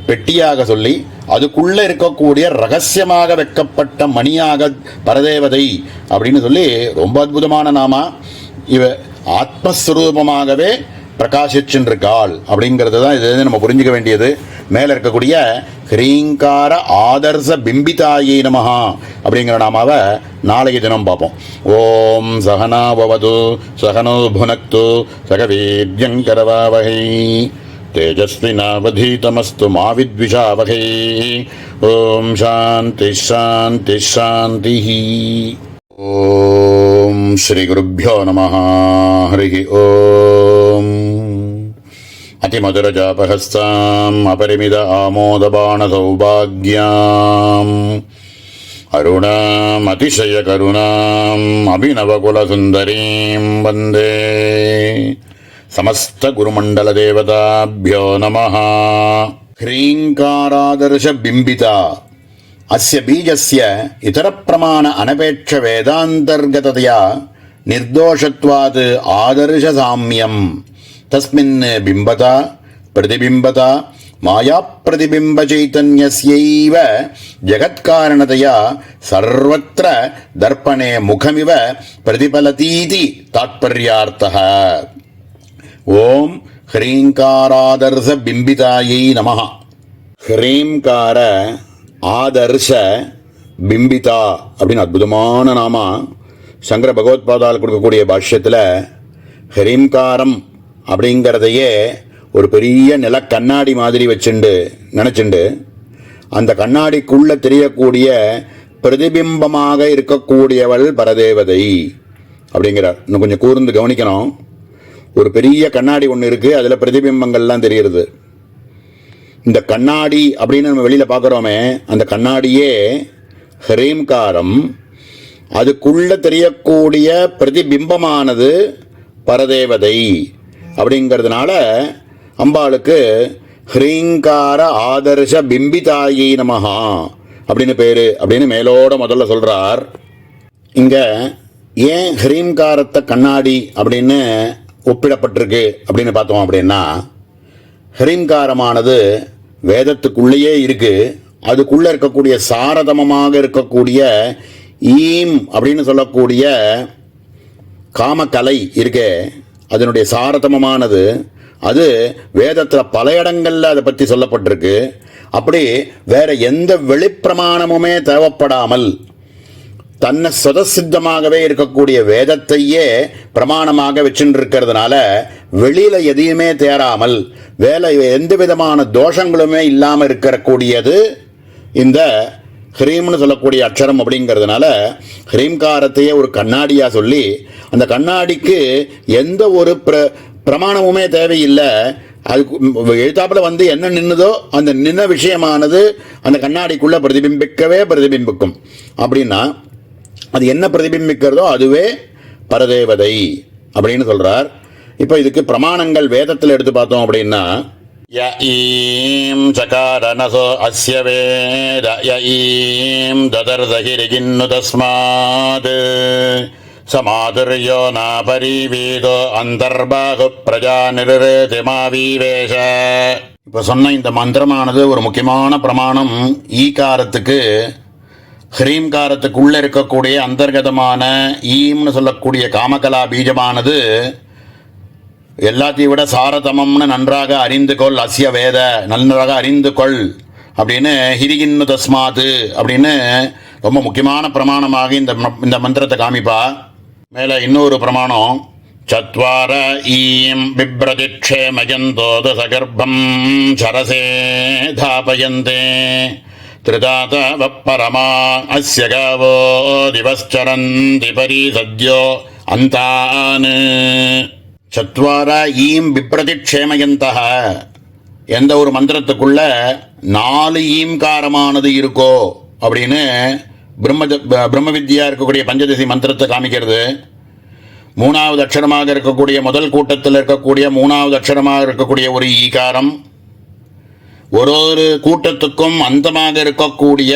பெட்டியாக சொல்லி அதுக்குள்ள இருக்கக்கூடிய ரகசியமாக வைக்கப்பட்ட மணியாக பரதேவதை அப்படின்னு சொல்லி ரொம்ப அற்புதமான நாமா. இவ ஆத்மஸ்வரூபமாகவே பிரகாசிச்சுருக்காள் அப்படிங்கிறது தான் இது நம்ம புரிஞ்சுக்க வேண்டியது. மேலே இருக்கக்கூடிய ஹ்ரீங்கார ஆதர்ச பிம்பிதாயை நமஹா அப்படிங்கிற நாமாவை நாளைய தினம் பார்ப்போம். ஓம் சகனா பவது சகனோ புனக்து சகவீர்யங்கரவாவகை தேஜஸ்வினாவதீதமஸ்து மா வித்விஷாவகை. ஓம் சாந்தி சாந்தி சாந்தி. ஓம் ஸ்ரீ குருப்யோ நமஹ. ஹரி ஓம். அதிமதுரஜாபஹஸ்தாம் அபரிமித ஆமோதபாண சௌபாக்யாம் அருணாம் அதிசய கருணாம் அபிநவகுல சுந்தரீம் வந்தே. சமஸ்த குருமண்டல தேவதாபியோ நமஹ. ஹ்ரீங்காராதர்ஷ பிம்பிதா அஸ்ய பீஜஸ்ய இதர பிரமாண அனபேட்ச வேதாந்தர்கததயா நிர்தோஷத்வாத் ஆதர்ஷ சாம்யம் தஸ்மின் பிம்பதா பிரதிபிம்பதா மாயா பிரதிபிம்ப சைதன்யஸ்யைவ ஜகத்காரணதயா சர்வத்ர தர்ப்பணே முகமிவ பிரதிபலதீதி தாத்பர்யார்த்தः. ஓம் ஹ்ரீங்காராதர்ஷ பிம்பிதாயை நமஹ. ஹ்ரீங்கார ஆதர்ஷ பிம்பிதா அப்படின்னு அற்புதமான நாமா சங்கர பகவத்பாதால் கொடுக்கக்கூடிய பாஷ்யத்தில் ஹ்ரீங்காரம் அப்படிங்கிறதையே ஒரு பெரிய நில கண்ணாடி மாதிரி நினச்சிண்டு அந்த கண்ணாடிக்குள்ள தெரியக்கூடிய பிரதிபிம்பமாக இருக்கக்கூடியவள் பரதேவதை அப்படிங்கிறார். இன்னும் கொஞ்சம் கூர்ந்து கவனிக்கணும். ஒரு பெரிய கண்ணாடி ஒன்று இருக்குது, அதில் பிரதிபிம்பங்கள்லாம் தெரிகிறது. இந்த கண்ணாடி அப்படின்னு நம்ம வெளியில் பார்க்குறோமே, அந்த கண்ணாடியே ஹ்ரீங்காரம். அதுக்குள்ள தெரியக்கூடிய பிரதிபிம்பமானது பரதேவதை அப்படிங்கிறதுனால அம்பாளுக்கு ஹ்ரீங்கார ஆதர்ஷ பிம்பிதாயை நமஹா அப்படின்னு பேரு அப்படின்னு மேலோட முதல்ல சொல்றார். இங்க ஏன் ஹ்ரீங்காரத்தை கண்ணாடி அப்படின்னு ஒப்பிடப்பட்டிருக்கு அப்படின்னு பார்த்தோம் அப்படின்னா, ஹ்ரீங்காரமானது வேதத்துக்குள்ளேயே இருக்கு. அதுக்குள்ள இருக்கக்கூடிய சாரதமமாக இருக்கக்கூடிய ஈம் அப்படின்னு சொல்லக்கூடிய காமக்கலை இருக்கே, அதனுடைய சாரதமமானது அது வேதத்தில் பல இடங்கள்ல அதை பற்றி சொல்லப்பட்டிருக்கு. அப்படி வேற எந்த வெளிப்பிரமாணமுமே தேவைப்படாமல் தன்னை சுதசித்தமாகவே இருக்கக்கூடிய வேதத்தையே பிரமாணமாக வச்சுட்டு இருக்கிறதுனால வெளியில எதையுமே தேராமல் வேலை எந்த விதமான தோஷங்களுமே இல்லாமல் இருக்கக்கூடியது இந்த ஹ்ரீம்னு சொல்லக்கூடிய அக்ஷரம் அப்படிங்கிறதுனால ஹ்ரீம்காரத்தையே ஒரு கண்ணாடியா சொல்லி அந்த கண்ணாடிக்கு எந்த ஒரு பிரமாணமுமே தேவையில்லை. அது எழுத்தாப்புல வந்து என்ன நின்னுதோ அந்த நின்ன விஷயமானது அந்த கண்ணாடிக்குள்ள பிரதிபிம்பிக்கும். அப்படின்னா அது என்ன பிரதிபிம்பிக்கிறதோ அதுவே பரதேவதை அப்படின்னு சொல்றார். இப்போ இதுக்கு பிரமாணங்கள் வேதத்தில் எடுத்து பார்த்தோம் அப்படின்னா, யஈம் சகாரனசோ அஸ்ய வேத யஈம் ததர்தஹிரிகின்னு தஸ்மாத் சமாதுர்யோ நாபரிவீதோ அந்தர்பாகு பிரஜா நிருரேதி மாவீவேஷ. இப்போ சொன்ன இந்த மந்திரமானது ஒரு முக்கியமான பிரமாணம். ஈகாரத்துக்கு ஹ்ரீம்காரத்துக்குள்ள இருக்கக்கூடிய அந்தர்கதமான ஈம்னு சொல்லக்கூடிய காமகலா பீஜமானது எல்லாத்தையும் விட சாரதமம்னு நன்றாக அறிந்து கொள், அஸ்ய வேத நன்றாக அறிந்து கொள் அப்படின்னு ஹிரிகின்னு தஸ்மாத்து அப்படின்னு ரொம்ப முக்கியமான பிரமாணமாக இந்த மந்திரத்தை காமிப்பா. மேலே இன்னொரு பிரமாணம் சத்வார ஈம் பிப்ரதி க்ஷேமயந்தோத சகர்ப்பம் சரசே தாபயந்தே திரிதாதவ பரமா அஸ்ய காவோ திவஸ்சரந்தி பரிசத்யோ அந்தான். சத்வார ஈம் பிப்ரதி க்ஷேமயந்தः, எந்த ஒரு மந்திரத்துக்குள்ள 4 ஈம்காரமானது இருக்கோ அப்படின்னு பிரம்ம வித்யா இருக்கக்கூடிய பஞ்சதசி மந்திரத்தை காமிக்கிறது. 3வது அக்ஷரமாக இருக்கக்கூடிய முதல் கூட்டத்தில் இருக்கக்கூடிய 3வது அக்ஷரமாக இருக்கக்கூடிய ஒரு ஈகாரம், ஒரு கூட்டத்துக்கும் அந்தமாக இருக்கக்கூடிய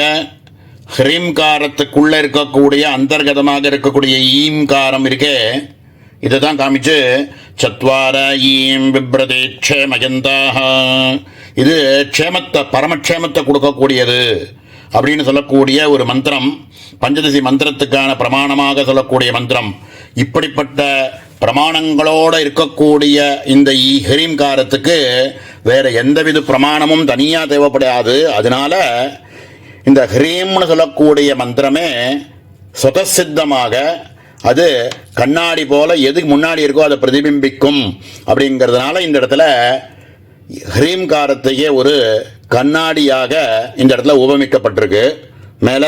ஹ்ரீம்காரத்துக்குள்ள இருக்கக்கூடிய அந்தர்கதமாக இருக்கக்கூடிய ஈம்காரம் இருக்கே, இதை தான் காமிச்சு சத்வார ஈம் பிப்ரதி க்ஷேமயந்தாக, இது க்ஷேமத்தை பரமக்ஷேமத்தை கொடுக்கக்கூடியது அப்படின்னு சொல்லக்கூடிய ஒரு மந்திரம், பஞ்சதசி மந்திரத்துக்கான பிரமாணமாக சொல்லக்கூடிய மந்திரம். இப்படிப்பட்ட பிரமாணங்களோடு இருக்கக்கூடிய இந்த ஹ்ரீம்காரத்துக்கு வேற எந்தவித பிரமாணமும் தனியாக தேவைப்படாது. அதனால இந்த ஹ்ரீம்னு சொல்லக்கூடிய மந்திரமே சுதசித்தமாக அது கண்ணாடி போல எதுக்கு முன்னாடி இருக்கோ அதை பிரதிபிம்பிக்கும். அப்படிங்கிறதுனால இந்த இடத்துல ஹ்ரீம்காரத்தையே ஒரு கண்ணாடியாக இந்த இடத்துல உபமிக்கப்பட்டிருக்கு. மேல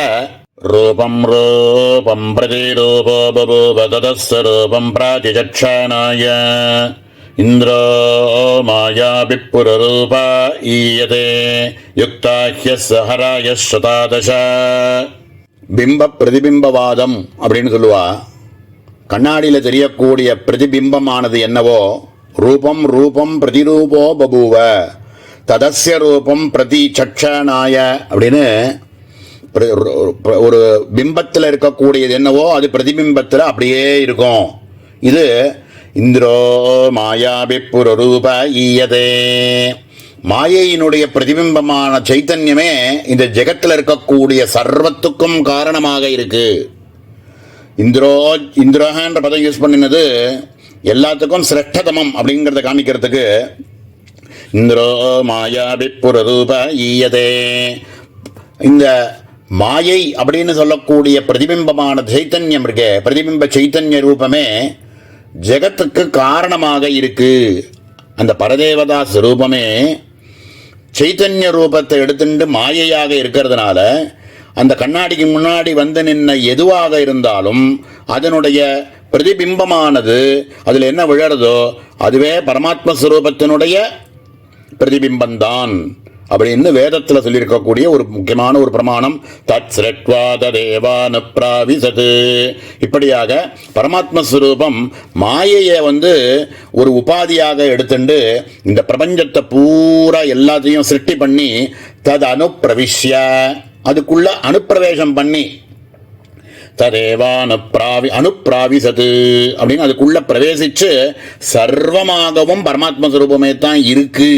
ரூபம் ரூபம் பிரதிரூபோ பபூவ ததஸ்வரூபம் பிராதிசக்ஷானாய இந்திரோ மாயா விப்புரரூப ஈயதே யுக்தாஹ்யஸ்ஸ ஹராயஸ்ஸதாதச. பிம்ப பிரதிபிம்பவாதம் அப்படின்னு சொல்லுவா. கண்ணாடியில் தெரியக்கூடிய பிரதிபிம்பமானது என்னவோ, ரூபம் ரூபம் பிரதிரூபோ பபூவ ததஸ்ய ரூபம் பிரதி சக்ஷனாய அப்படின்னு ஒரு பிம்பத்தில் இருக்கக்கூடியது என்னவோ அது பிரதிபிம்பத்தில் அப்படியே இருக்கும். இது இந்திரோ மாயாபிப்புரூப ஈயதே, மாயையினுடைய பிரதிபிம்பமான சைத்தன்யமே இந்த ஜெகத்தில் இருக்கக்கூடிய சர்வத்துக்கும் காரணமாக இருக்கு. இந்திரோன்ற பதம் யூஸ் பண்ணினது எல்லாத்துக்கும் சிரஷ்டதமம் அப்படிங்கிறத காமிக்கிறதுக்கு. இந்திரோ மாயாபிப்புரூப ஈயதே, இந்த மாயை அப்படின்னு சொல்லக்கூடிய பிரதிபிம்பமான சைத்தன்யம் இருக்கே, பிரதிபிம்ப சைத்தன்ய ரூபமே ஜெகத்துக்கு காரணமாக இருக்கு. அந்த பரதேவதா ஸ்வரூபமே சைத்தன்ய ரூபத்தை எடுத்துட்டு மாயையாக இருக்கிறதுனால அந்த கண்ணாடிக்கு முன்னாடி வந்து நின்ன எதுவாக இருந்தாலும் அதனுடைய பிரதிபிம்பமானது அதில் என்ன விழறதோ அதுவே பரமாத்ம ஸ்வரூபத்தினுடைய பிரதிபிம்பந்தான் அப்படின்னு வேதத்தில் சொல்லியிருக்கக்கூடிய ஒரு முக்கியமான ஒரு பிரமாணம். தத் ஸ்ரட்வாத தேவான பிராவிசது. இப்படியாக பரமாத்மஸ்வரூபம் மாயையை ஒரு உபாதியாக எடுத்துண்டு இந்த பிரபஞ்சத்தை பூரா எல்லாத்தையும் சிருஷ்டி பண்ணி தது அனுப்பிரவிஷ்ய, அதுக்குள்ள அனுப்பிரவேசம் பண்ணி அனுப்பிராவிசது அப்படின்னு அதுக்குள்ள பிரவேசிச்சு சர்வமாகவும் பரமாத்மஸ்வரூபமே தான் இருக்கு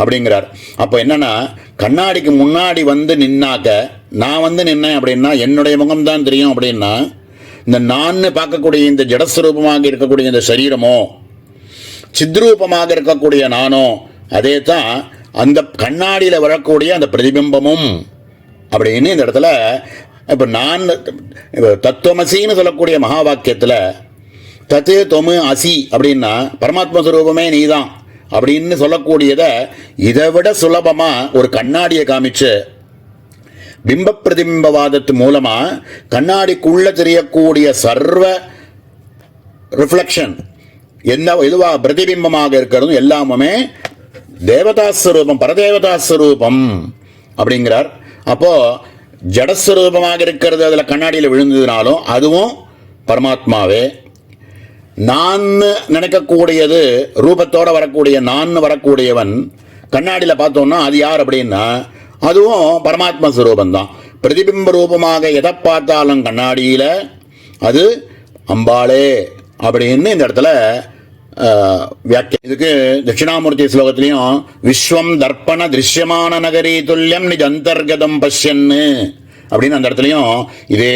அப்படிங்கிறார். அப்போ என்னன்னா, கண்ணாடிக்கு முன்னாடி நின்னாக்க நான் நின்னேன் அப்படின்னா என்னுடைய முகம் தான் தெரியும். அப்படின்னா இந்த நான் பார்க்கக்கூடிய இந்த ஜடஸ்வரூபமாக இருக்கக்கூடிய இந்த சரீரமோ சித்ரூபமாக இருக்கக்கூடிய நானோ அதே தான் அந்த கண்ணாடியில் வரக்கூடிய அந்த பிரதிபிம்பமும் அப்படின்னு இந்த இடத்துல. இப்போ நான் தத்துவமசின்னு சொல்லக்கூடிய மகா வாக்கியத்தில் தத்து தொமு அசி அப்படின்னா பரமாத்மஸ்வரூபமே நீதான் அப்படின்னு சொல்லக்கூடியதை இதை விட சுலபமா ஒரு கண்ணாடியை காமிச்சு பிம்ப பிரதிபிம்பவாதத்து மூலமா கண்ணாடிக்குள்ள தெரியக்கூடிய சர்வ ரிஃப்ளெக்ஷன் என்ன எதுவா பிரதிபிம்பமாக இருக்கிறதும் எல்லாமே தேவதாஸ்வரூபம் பரதேவதாஸ்வரூபம் அப்படிங்கிறார். அப்போ ஜடஸ்வரூபமாக இருக்கிறது அதில் கண்ணாடியில் விழுந்ததுனாலும் அதுவும் பரமாத்மாவே. நான் நினைக்கக்கூடியது ரூபத்தோடு வரக்கூடிய நான் வரக்கூடியவன் கண்ணாடியில் பார்த்தோம்னா அது யார் அப்படின்னா அதுவும் பரமாத்மா ஸ்வரூபந்தான். பிரதிபிம்ப ரூபமாக எதை பார்த்தாலும் கண்ணாடியில் அது அம்பாளே அப்படின்னு இந்த இடத்துல வியாக்கியம். இதுக்கு தட்சிணாமூர்த்தி ஸ்லோகத்திலையும் விஸ்வம் தர்ப்பண திருஷ்யமான நகரி துல்லியம் நிஜ அந்தர்கதம் பஷ்யன்னு அப்படின்னு அந்த இடத்துலையும் இதே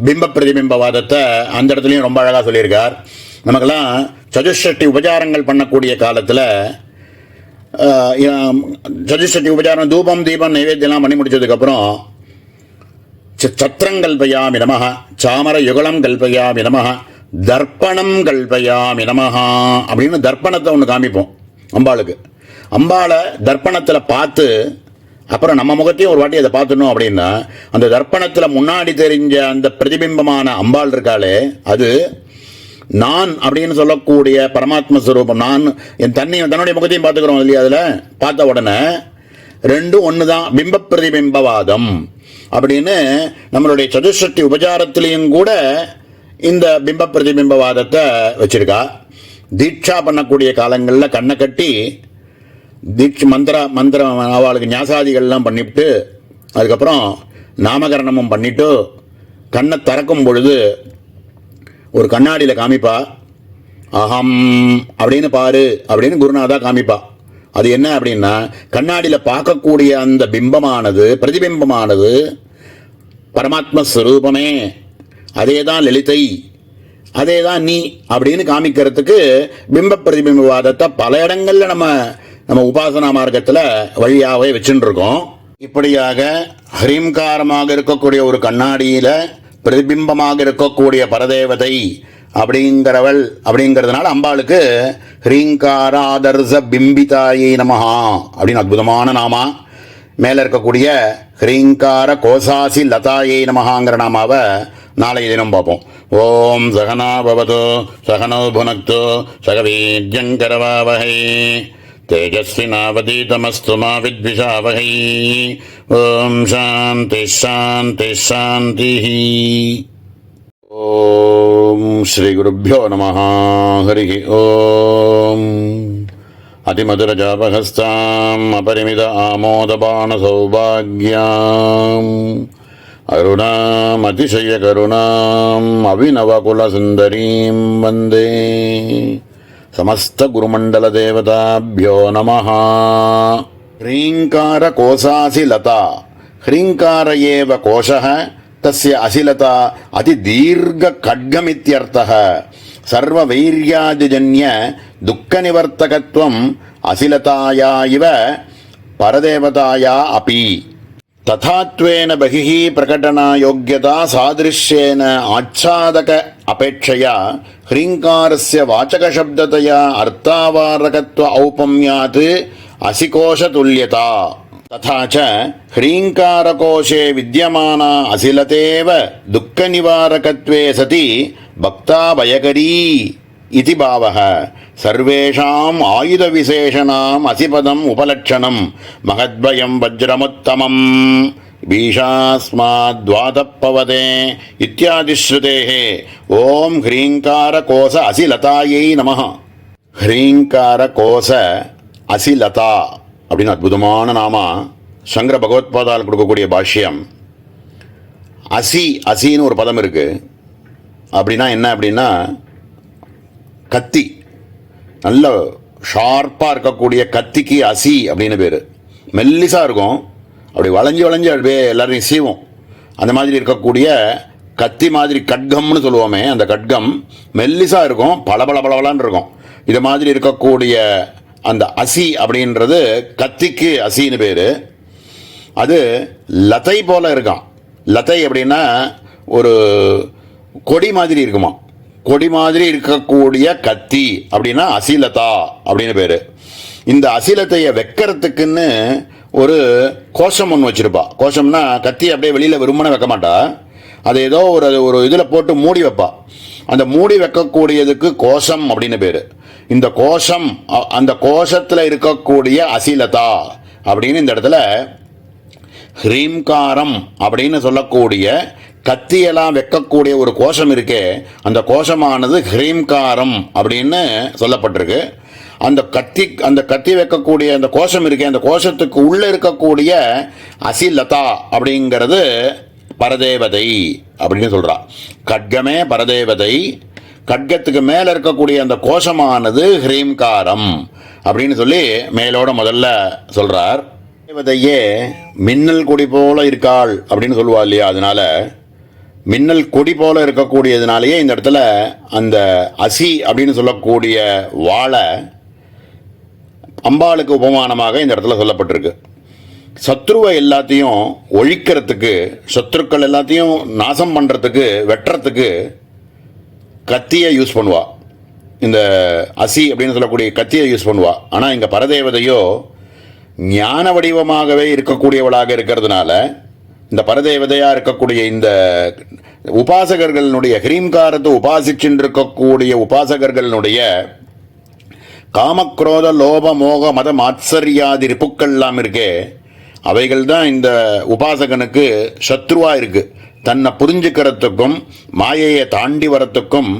பிம்ப பிரதிபிம்பவாதத்தை அந்த இடத்துலையும் ரொம்ப அழகாக சொல்லியிருக்கார். நமக்கெல்லாம் சதுஷ்டி உபச்சாரங்கள் பண்ணக்கூடிய காலத்தில் சதுஷ்டி உபச்சாரம் தூபம் தீபம் நைவேத்தியெல்லாம் பண்ணி முடிச்சதுக்கப்புறம் சத்திரம் கல்பயாமி நமஹ, சாமர யுகலம் கல்பயாமி நமஹ, தர்ப்பணம் கல்பயாமி நமஹா அப்படின்னு தர்ப்பணத்தை ஒன்று காமிப்போம் அம்பாளுக்கு. அம்பாளை தர்ப்பணத்தில் பார்த்து அப்புறம் நம்ம முகத்தையும் ஒரு வாட்டி அதை பார்த்துடணும் அப்படின்னா அந்த தர்ப்பணத்தில் முன்னாடி தெரிஞ்ச அந்த பிரதிபிம்பமான அம்பாள் இருக்காளே அது நான் அப்படின்னு சொல்லக்கூடிய பரமாத்ம ஸ்வரூபம். நான் என் தன்னுடைய முகத்தையும் பார்த்துக்கிறோம் இல்லையா, அதில் பார்த்த உடனே ரெண்டும் ஒன்று தான், பிம்ப பிரதிபிம்பவாதம் அப்படின்னு நம்மளுடைய சதுஷ்டி உபச்சாரத்திலையும் கூட இந்த பிம்ப பிரதிபிம்பவாதத்தை வச்சிருக்கா. தீட்சா பண்ணக்கூடிய காலங்களில் கண்ணை கட்டி மந்திரம் அவளுக்கு ஞாசாதிகள்லாம் பண்ணிவிட்டு அதுக்கப்புறம் நாமகரணமும் பண்ணிவிட்டு கண்ணை திறக்கும் பொழுது ஒரு கண்ணாடியில் காமிப்பா, அகம் அப்படின்னு பாரு அப்படின்னு குருநாதா காமிப்பா. அது என்ன அப்படின்னா கண்ணாடியில் பார்க்கக்கூடிய அந்த பிம்பமானது பிரதிபிம்பமானது பரமாத்மஸ்வரூபமே, அதே தான் லலிதை, அதே தான் நீ அப்படின்னு காமிக்கிறதுக்கு பிம்ப பிரதிபிம்பவாதத்தை பல இடங்களில் நம்ம உபாசனா மார்க்கத்தில் வழியாகவே வச்சுட்டு இருக்கோம். இப்படியாக ஹ்ரீம்காரமாக இருக்கக்கூடிய ஒரு கண்ணாடியில் பிரதிபிம்பமாக இருக்கக்கூடிய பரதேவதை அப்படிங்கிறதுனால அம்பாளுக்கு ஹ்ரீங்காராதர்ச பிம்பிதாயை நமஹா அப்படின்னு அற்புதமான நாமா. மேலே இருக்கக்கூடிய ஹ்ரீங்கார கோசாசி லதாயை நமஹாங்கிற நாமாவை நாளைய தினம் பார்ப்போம். ஓம் சகனா பவது சகனோ புனக்து சகவீர்யங்கரவாவஹை தேஜஸ்வினாவதீதமஸ்து மா வித்விஷாவஹை. ஓம் சாந்தி சாந்தி சாந்தி. ஓம் ஸ்ரீ குருभ्यो நமः. ஹரி ஓம். அதிமதுரஜாபஹஸ்தாம் அபரிமித ஆமோதபான சௌபாக்யாம் அருணாம் அதிசய கருணாம் அபிநவகுலசுந்தரீம் வந்தே. சமஸ்த குருமண்டல தேவதாபியோ நமः. ஹ்ரீங்கார கோசாசி லதா, ஹ்ரீங்கார ஏவ கோஷः தஸ்ய அசிலதா அதிதீர்க்க கட்கமித்யர்த்தः. சர்வ வைர்யாதிஜன்ய துக்க நிவர்த்தகத்வம் அசிலதாயா இவ பரதேவதாயா அபி. ததாத்வேன பகிஹ பிரகடனா யோக்யதா சாதிருஷ்யேன ஆச்சாதக அபேட்சயா ஹ்ரீங்காரஸ்ய வாச்சகசப்ததயா அர்த்தாவாரகத்வ ஔபம்யாத் அசிகோஷதுல்யதா. तथा च ह्रीङ्कारकोशे विद्यमाना असिलतेव दुःखनिवारकत्वे सति भक्ताभयकरी इति भावः. सर्वेषाम् आयुधविशेषणाम् असिपदम् उपलक्षणम् महद्भयम् वज्रमुत्तमम् भीषास्माद्वातपवते इत्यादिश्रुतेः. ॐ ह्रीङ्कारकोश असिलतायै नमः. ह्रीङ्कारकोश असिलता அப்படின்னு அற்புதமான நாமா சங்கர பகவத்பாதால் கொடுக்கக்கூடிய பாஷ்யம். அசின்னு ஒரு பதம் இருக்கு. அப்படின்னா என்ன அப்படின்னா கத்தி, நல்ல ஷார்ப்பாக இருக்கக்கூடிய கத்திக்கு அசி அப்படின்னு பேர். மெல்லிசாக இருக்கும், அப்படி வளைஞ்சு அப்படியே எல்லாரையும் சீவும். அந்த மாதிரி இருக்கக்கூடிய கத்தி மாதிரி கட்கம்னு சொல்லுவோமே, அந்த கட்கம் மெல்லிசாக இருக்கும், பளபளன்னு இருக்கும். இது மாதிரி இருக்கக்கூடிய அந்த அசி அப்படின்றது கத்திக்கு அசின்னு பேர். அது லதை போல இருக்கான். லதை அப்படின்னா ஒரு கொடி மாதிரி இருக்குமா, கொடி மாதிரி இருக்கக்கூடிய கத்தி அப்படின்னா அசிலதா அப்படின்னு பேர். இந்த அசிலத்தையை வைக்கிறதுக்குன்னு ஒரு கோஷம் ஒன்று வச்சுருப்பா. கோஷம்னா கத்தி அப்படியே வெளியில் வெறுமனே வைக்க மாட்டா, அது ஏதோ ஒரு இதில் போட்டு மூடி வைப்பா. அந்த மூடி வைக்கக்கூடியதுக்கு கோஷம் அப்படின்னு பேர். இந்த கோஷம், அந்த கோஷத்தில் இருக்கக்கூடிய அசிலதா அப்படின்னு இந்த இடத்துல ஹ்ரீம்காரம் அப்படின்னு சொல்லக்கூடிய கத்தியெல்லாம் வைக்கக்கூடிய ஒரு கோஷம் இருக்கே, அந்த கோஷமானது ஹ்ரீம்காரம் அப்படின்னு சொல்லப்பட்டிருக்கு. அந்த கத்தி வைக்கக்கூடிய அந்த கோஷம் இருக்கே, அந்த கோஷத்துக்கு உள்ளே இருக்கக்கூடிய அசிலதா அப்படிங்கிறது பரதேவதை அப்படின்னு சொல்றா. கட்கமே பரதேவதை, கட்கத்துக்கு மேலே இருக்கக்கூடிய அந்த கோஷமானது ஹ்ரீம்காரம் அப்படின்னு சொல்லி மேலோட முதல்ல சொல்றார். தேவதையே மின்னல் கொடி போல இருக்காள் அப்படின்னு சொல்லுவா இல்லையா, அதனால மின்னல் கொடி போல இருக்கக்கூடியதுனாலேயே இந்த இடத்துல அந்த அசி அப்படின்னு சொல்லக்கூடிய வாழை அம்பாளுக்கு உபமானமாக இந்த இடத்துல சொல்லப்பட்டிருக்கு. சத்ருவை எல்லாத்தையும் ஒழிக்கிறதுக்கு, சத்ருக்கள் எல்லாத்தையும் நாசம் பண்ணுறதுக்கு, வெட்டுறதுக்கு கத்தியை யூஸ் பண்ணுவா, இந்த அசி அப்படின்னு சொல்லக்கூடிய கத்தியை யூஸ் பண்ணுவா. ஆனால் இங்கே பரதேவதையோ ஞான வடிவமாகவே இருக்கக்கூடியவளாக இருக்கிறதுனால இந்த பரதேவதையாக இருக்கக்கூடிய இந்த உபாசகர்களுடைய ஹ்ரீம்காரத்தை உபாசிச்சுருக்கக்கூடிய உபாசகர்களுடைய காமக்ரோத லோப மோக மத மாத்சரியாதி ரிப்புக்கள்லாம் இருக்கே, அவைகள் தான் இந்த உபாசகனுக்கு சத்ருவாக இருக்குது. தன்னை புரிஞ்சுக்கிறதுக்கும் மாயையை தாண்டி வரத்துக்கும்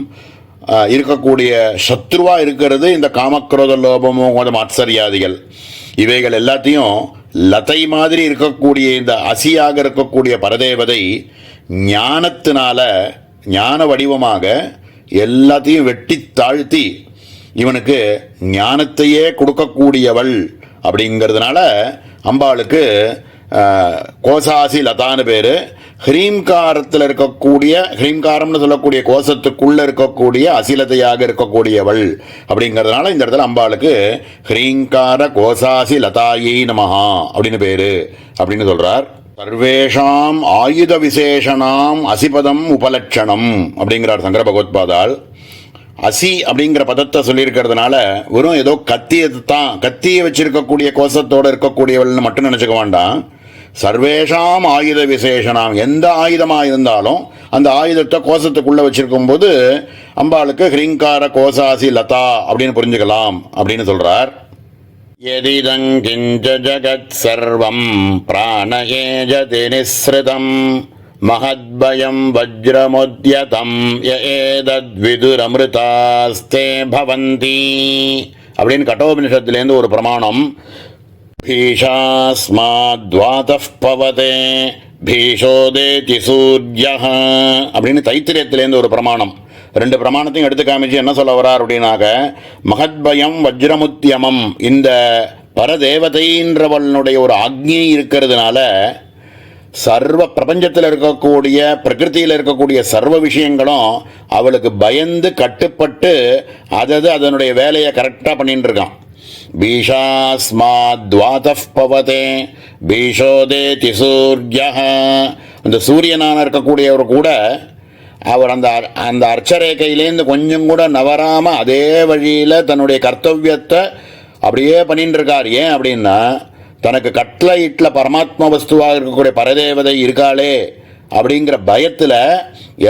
இருக்கக்கூடிய சத்ருவாக இருக்கிறது இந்த காமக்ரோத லோப மோக மத மாத்சரியாதிகள். இவைகள் எல்லாத்தையும் லதை மாதிரி இருக்கக்கூடிய இந்த அசியாக இருக்கக்கூடிய பரதேவதை ஞானத்தினால ஞான வடிவமாக எல்லாத்தையும் வெட்டி தாழ்த்தி இவனுக்கு ஞானத்தையே கொடுக்கக்கூடியவள் அப்படிங்கிறதுனால அம்பாளுக்கு கோசாசி லதான்னு பேர். ஹ்ரீம்காரத்தில் இருக்கக்கூடிய ஹ்ரீம்காரம்னு சொல்லக்கூடிய கோஷத்துக்குள்ளே இருக்கக்கூடிய அசிலதையாக இருக்கக்கூடியவள் அப்படிங்கிறதுனால இந்த இடத்துல அம்பாளுக்கு ஹ்ரீங்கார கோசாசி லதாயை நமஹா அப்படின்னு பேர் அப்படின்னு சொல்கிறார். சர்வேஷாம் ஆயுத விசேஷனாம் அசிபதம் உபலட்சணம் அப்படிங்கிறார் சங்கர பகவத்பாதால். அசி அப்படிங்கிற பதத்தை சொல்லியிருக்கிறதுனால வெறும் ஏதோ கத்தியை வச்சிருக்கக்கூடிய கோஷத்தோடு இருக்கக்கூடியவள்னு மட்டும் நினச்சிக்க வேண்டாம். சர்வேஷாம் ஆயுத விசேஷனாம், எந்த ஆயுதமாக இருந்தாலும் அந்த ஆயுதத்தை கோஷத்துக்குள்ளே வச்சிருக்கும் போது அம்பாளுக்கு ஹ்ரீங்கார கோசாசி லதா அப்படின்னு புரிஞ்சுக்கலாம் அப்படின்னு சொல்கிறார். யதிதங்கிஞ்ச ஜகத் சர்வம் பிராணயேஜதி நிஸ்ருதம் மஹத்பயம் வஜ்ரமுத்யதம் ஏதத்விதுரமிருதாஸ்தே பவந்தி அப்படின்னு கட்டோபனிஷத்துலேருந்து ஒரு பிரமாணம். பீஷாஸ்மாத்வாதஃ பவதே பீஷோதேதி சூர்யஹ அப்படின்னு தைத்திரியத்திலேருந்து ஒரு பிரமாணம். ரெண்டு பிரமாணத்தையும் எடுத்து காமிச்சு என்ன சொல்ல வர்றார் அப்படின்னாக்க, மகத்பயம் வஜ்ரமுத்தியமம், இந்த பரதேவதைன்றவளுடைய ஒரு ஆக்ஞை இருக்கிறதுனால சர்வ பிரபஞ்சத்தில் இருக்கக்கூடிய பிரகிருதியில் இருக்கக்கூடிய சர்வ விஷயங்களும் அவளுக்கு பயந்து கட்டுப்பட்டு அதனுடைய வேலையை கரெக்டாக பண்ணிட்டு இருக்கான். பீஷாஸ்மாத்வாதஃ பவதே பீஷோதேதி சூர்யஹ, அந்த சூரியனான இருக்கக்கூடியவர் கூட அவர் அந்த அர்ச்சரேகையிலேருந்து கொஞ்சம் கூட நவராமல் அதே வழியில் தன்னுடைய கர்த்தவியத்தை அப்படியே பண்ணிட்டு இருக்கார். ஏன் அப்படின்னா, தனக்கு கட்லை இட்ல பரமாத்மா வஸ்துவாக இருக்கக்கூடிய பரதேவதை இருக்காளே அப்படிங்கிற பயத்தில்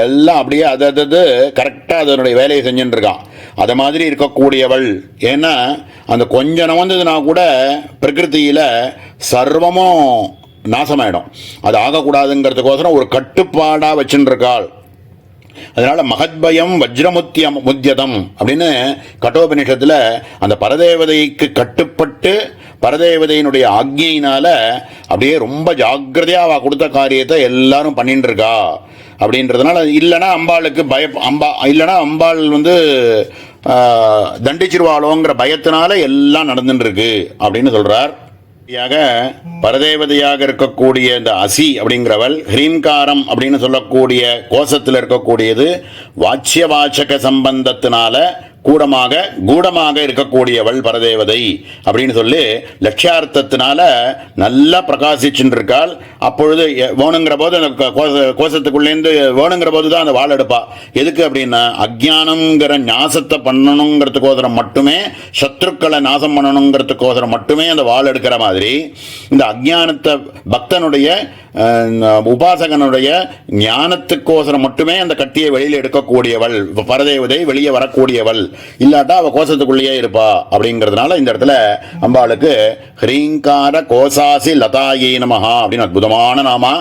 எல்லாம் அப்படியே அது கரெக்டாக அதனுடைய வேலையை செஞ்சுட்டு இருக்கான். அதை மாதிரி இருக்கக்கூடியவள். ஏன்னா அந்த கொஞ்சம் வந்ததுன்னா கூட பிரகிருதியில் சர்வமும் நாசமாயிடும். அது ஆகக்கூடாதுங்கிறதுக்கோசரம் ஒரு கட்டுப்பாடாக வச்சுருக்காள். அதனால மகத்பயம் முத்தியதம் அப்படின்னு கட்டோபனிஷத்தில் அந்த பரதேவதைக்கு கட்டுப்பட்டு பரதேவதையினுடைய ஆக்ஞையினால அப்படியே ரொம்ப ஜாக்கிரதையாக கொடுத்த காரியத்தை எல்லாரும் பண்ணிட்டு இருக்கா அப்படின்றதுனால. இல்லைன்னா அம்பாளுக்கு இல்லைன்னா அம்பாள் தண்டிச்சிருவாளோங்கிற பயத்தினால எல்லாம் நடந்துட்டு இருக்கு அப்படின்னு சொல்றார். பரதேவதையாக இருக்கக்கூடிய இந்த அசி அப்படிங்கிறவள் ஹ்ரீம்காரம் அப்படின்னு சொல்லக்கூடிய கோஷத்தில் இருக்கக்கூடியது வாச்சிய வாச்சக சம்பந்தத்தினால கூடமாக இருக்கக்கூடியவள் பரதேவதை அப்படின்னு சொல்லி லட்சியார்த்தத்தினால நல்லா பிரகாசிச்சுட்டு இருக்காள். அப்பொழுது வேணுங்கிற போது அந்த கோஷத்துக்குள்ளேருந்து வேணுங்கிற போது தான் அந்த வாள் எடுப்பா. எதுக்கு அப்படின்னா, அஜ்ஞானங்கிற ஞாசத்தை பண்ணணுங்கிறதுக்கோசரம் மட்டுமே, சத்ருக்களை நாசம் பண்ணணுங்கிறதுக்கோசரம் மட்டுமே அந்த வாள் எடுக்கிற மாதிரி இந்த அஜ்ஞானத்தை பக்தனுடைய உபாசகனுடைய ஞானத்துக்கோசரம் மட்டுமே அந்த கட்டியை வெளியில் எடுக்கக்கூடியவள் பரதேவதை, வெளியே வரக்கூடியவள். இல்லாட்டா அவ கோஷத்துக்குள்ளேயே இருப்பா அப்படிங்கிறதுனால இந்த இடத்துல அம்பாளுக்கு ஹ்ரீங்கார கோசாசி லதாயை நமஹா அப்படின்னு அற்புதமான நாமா.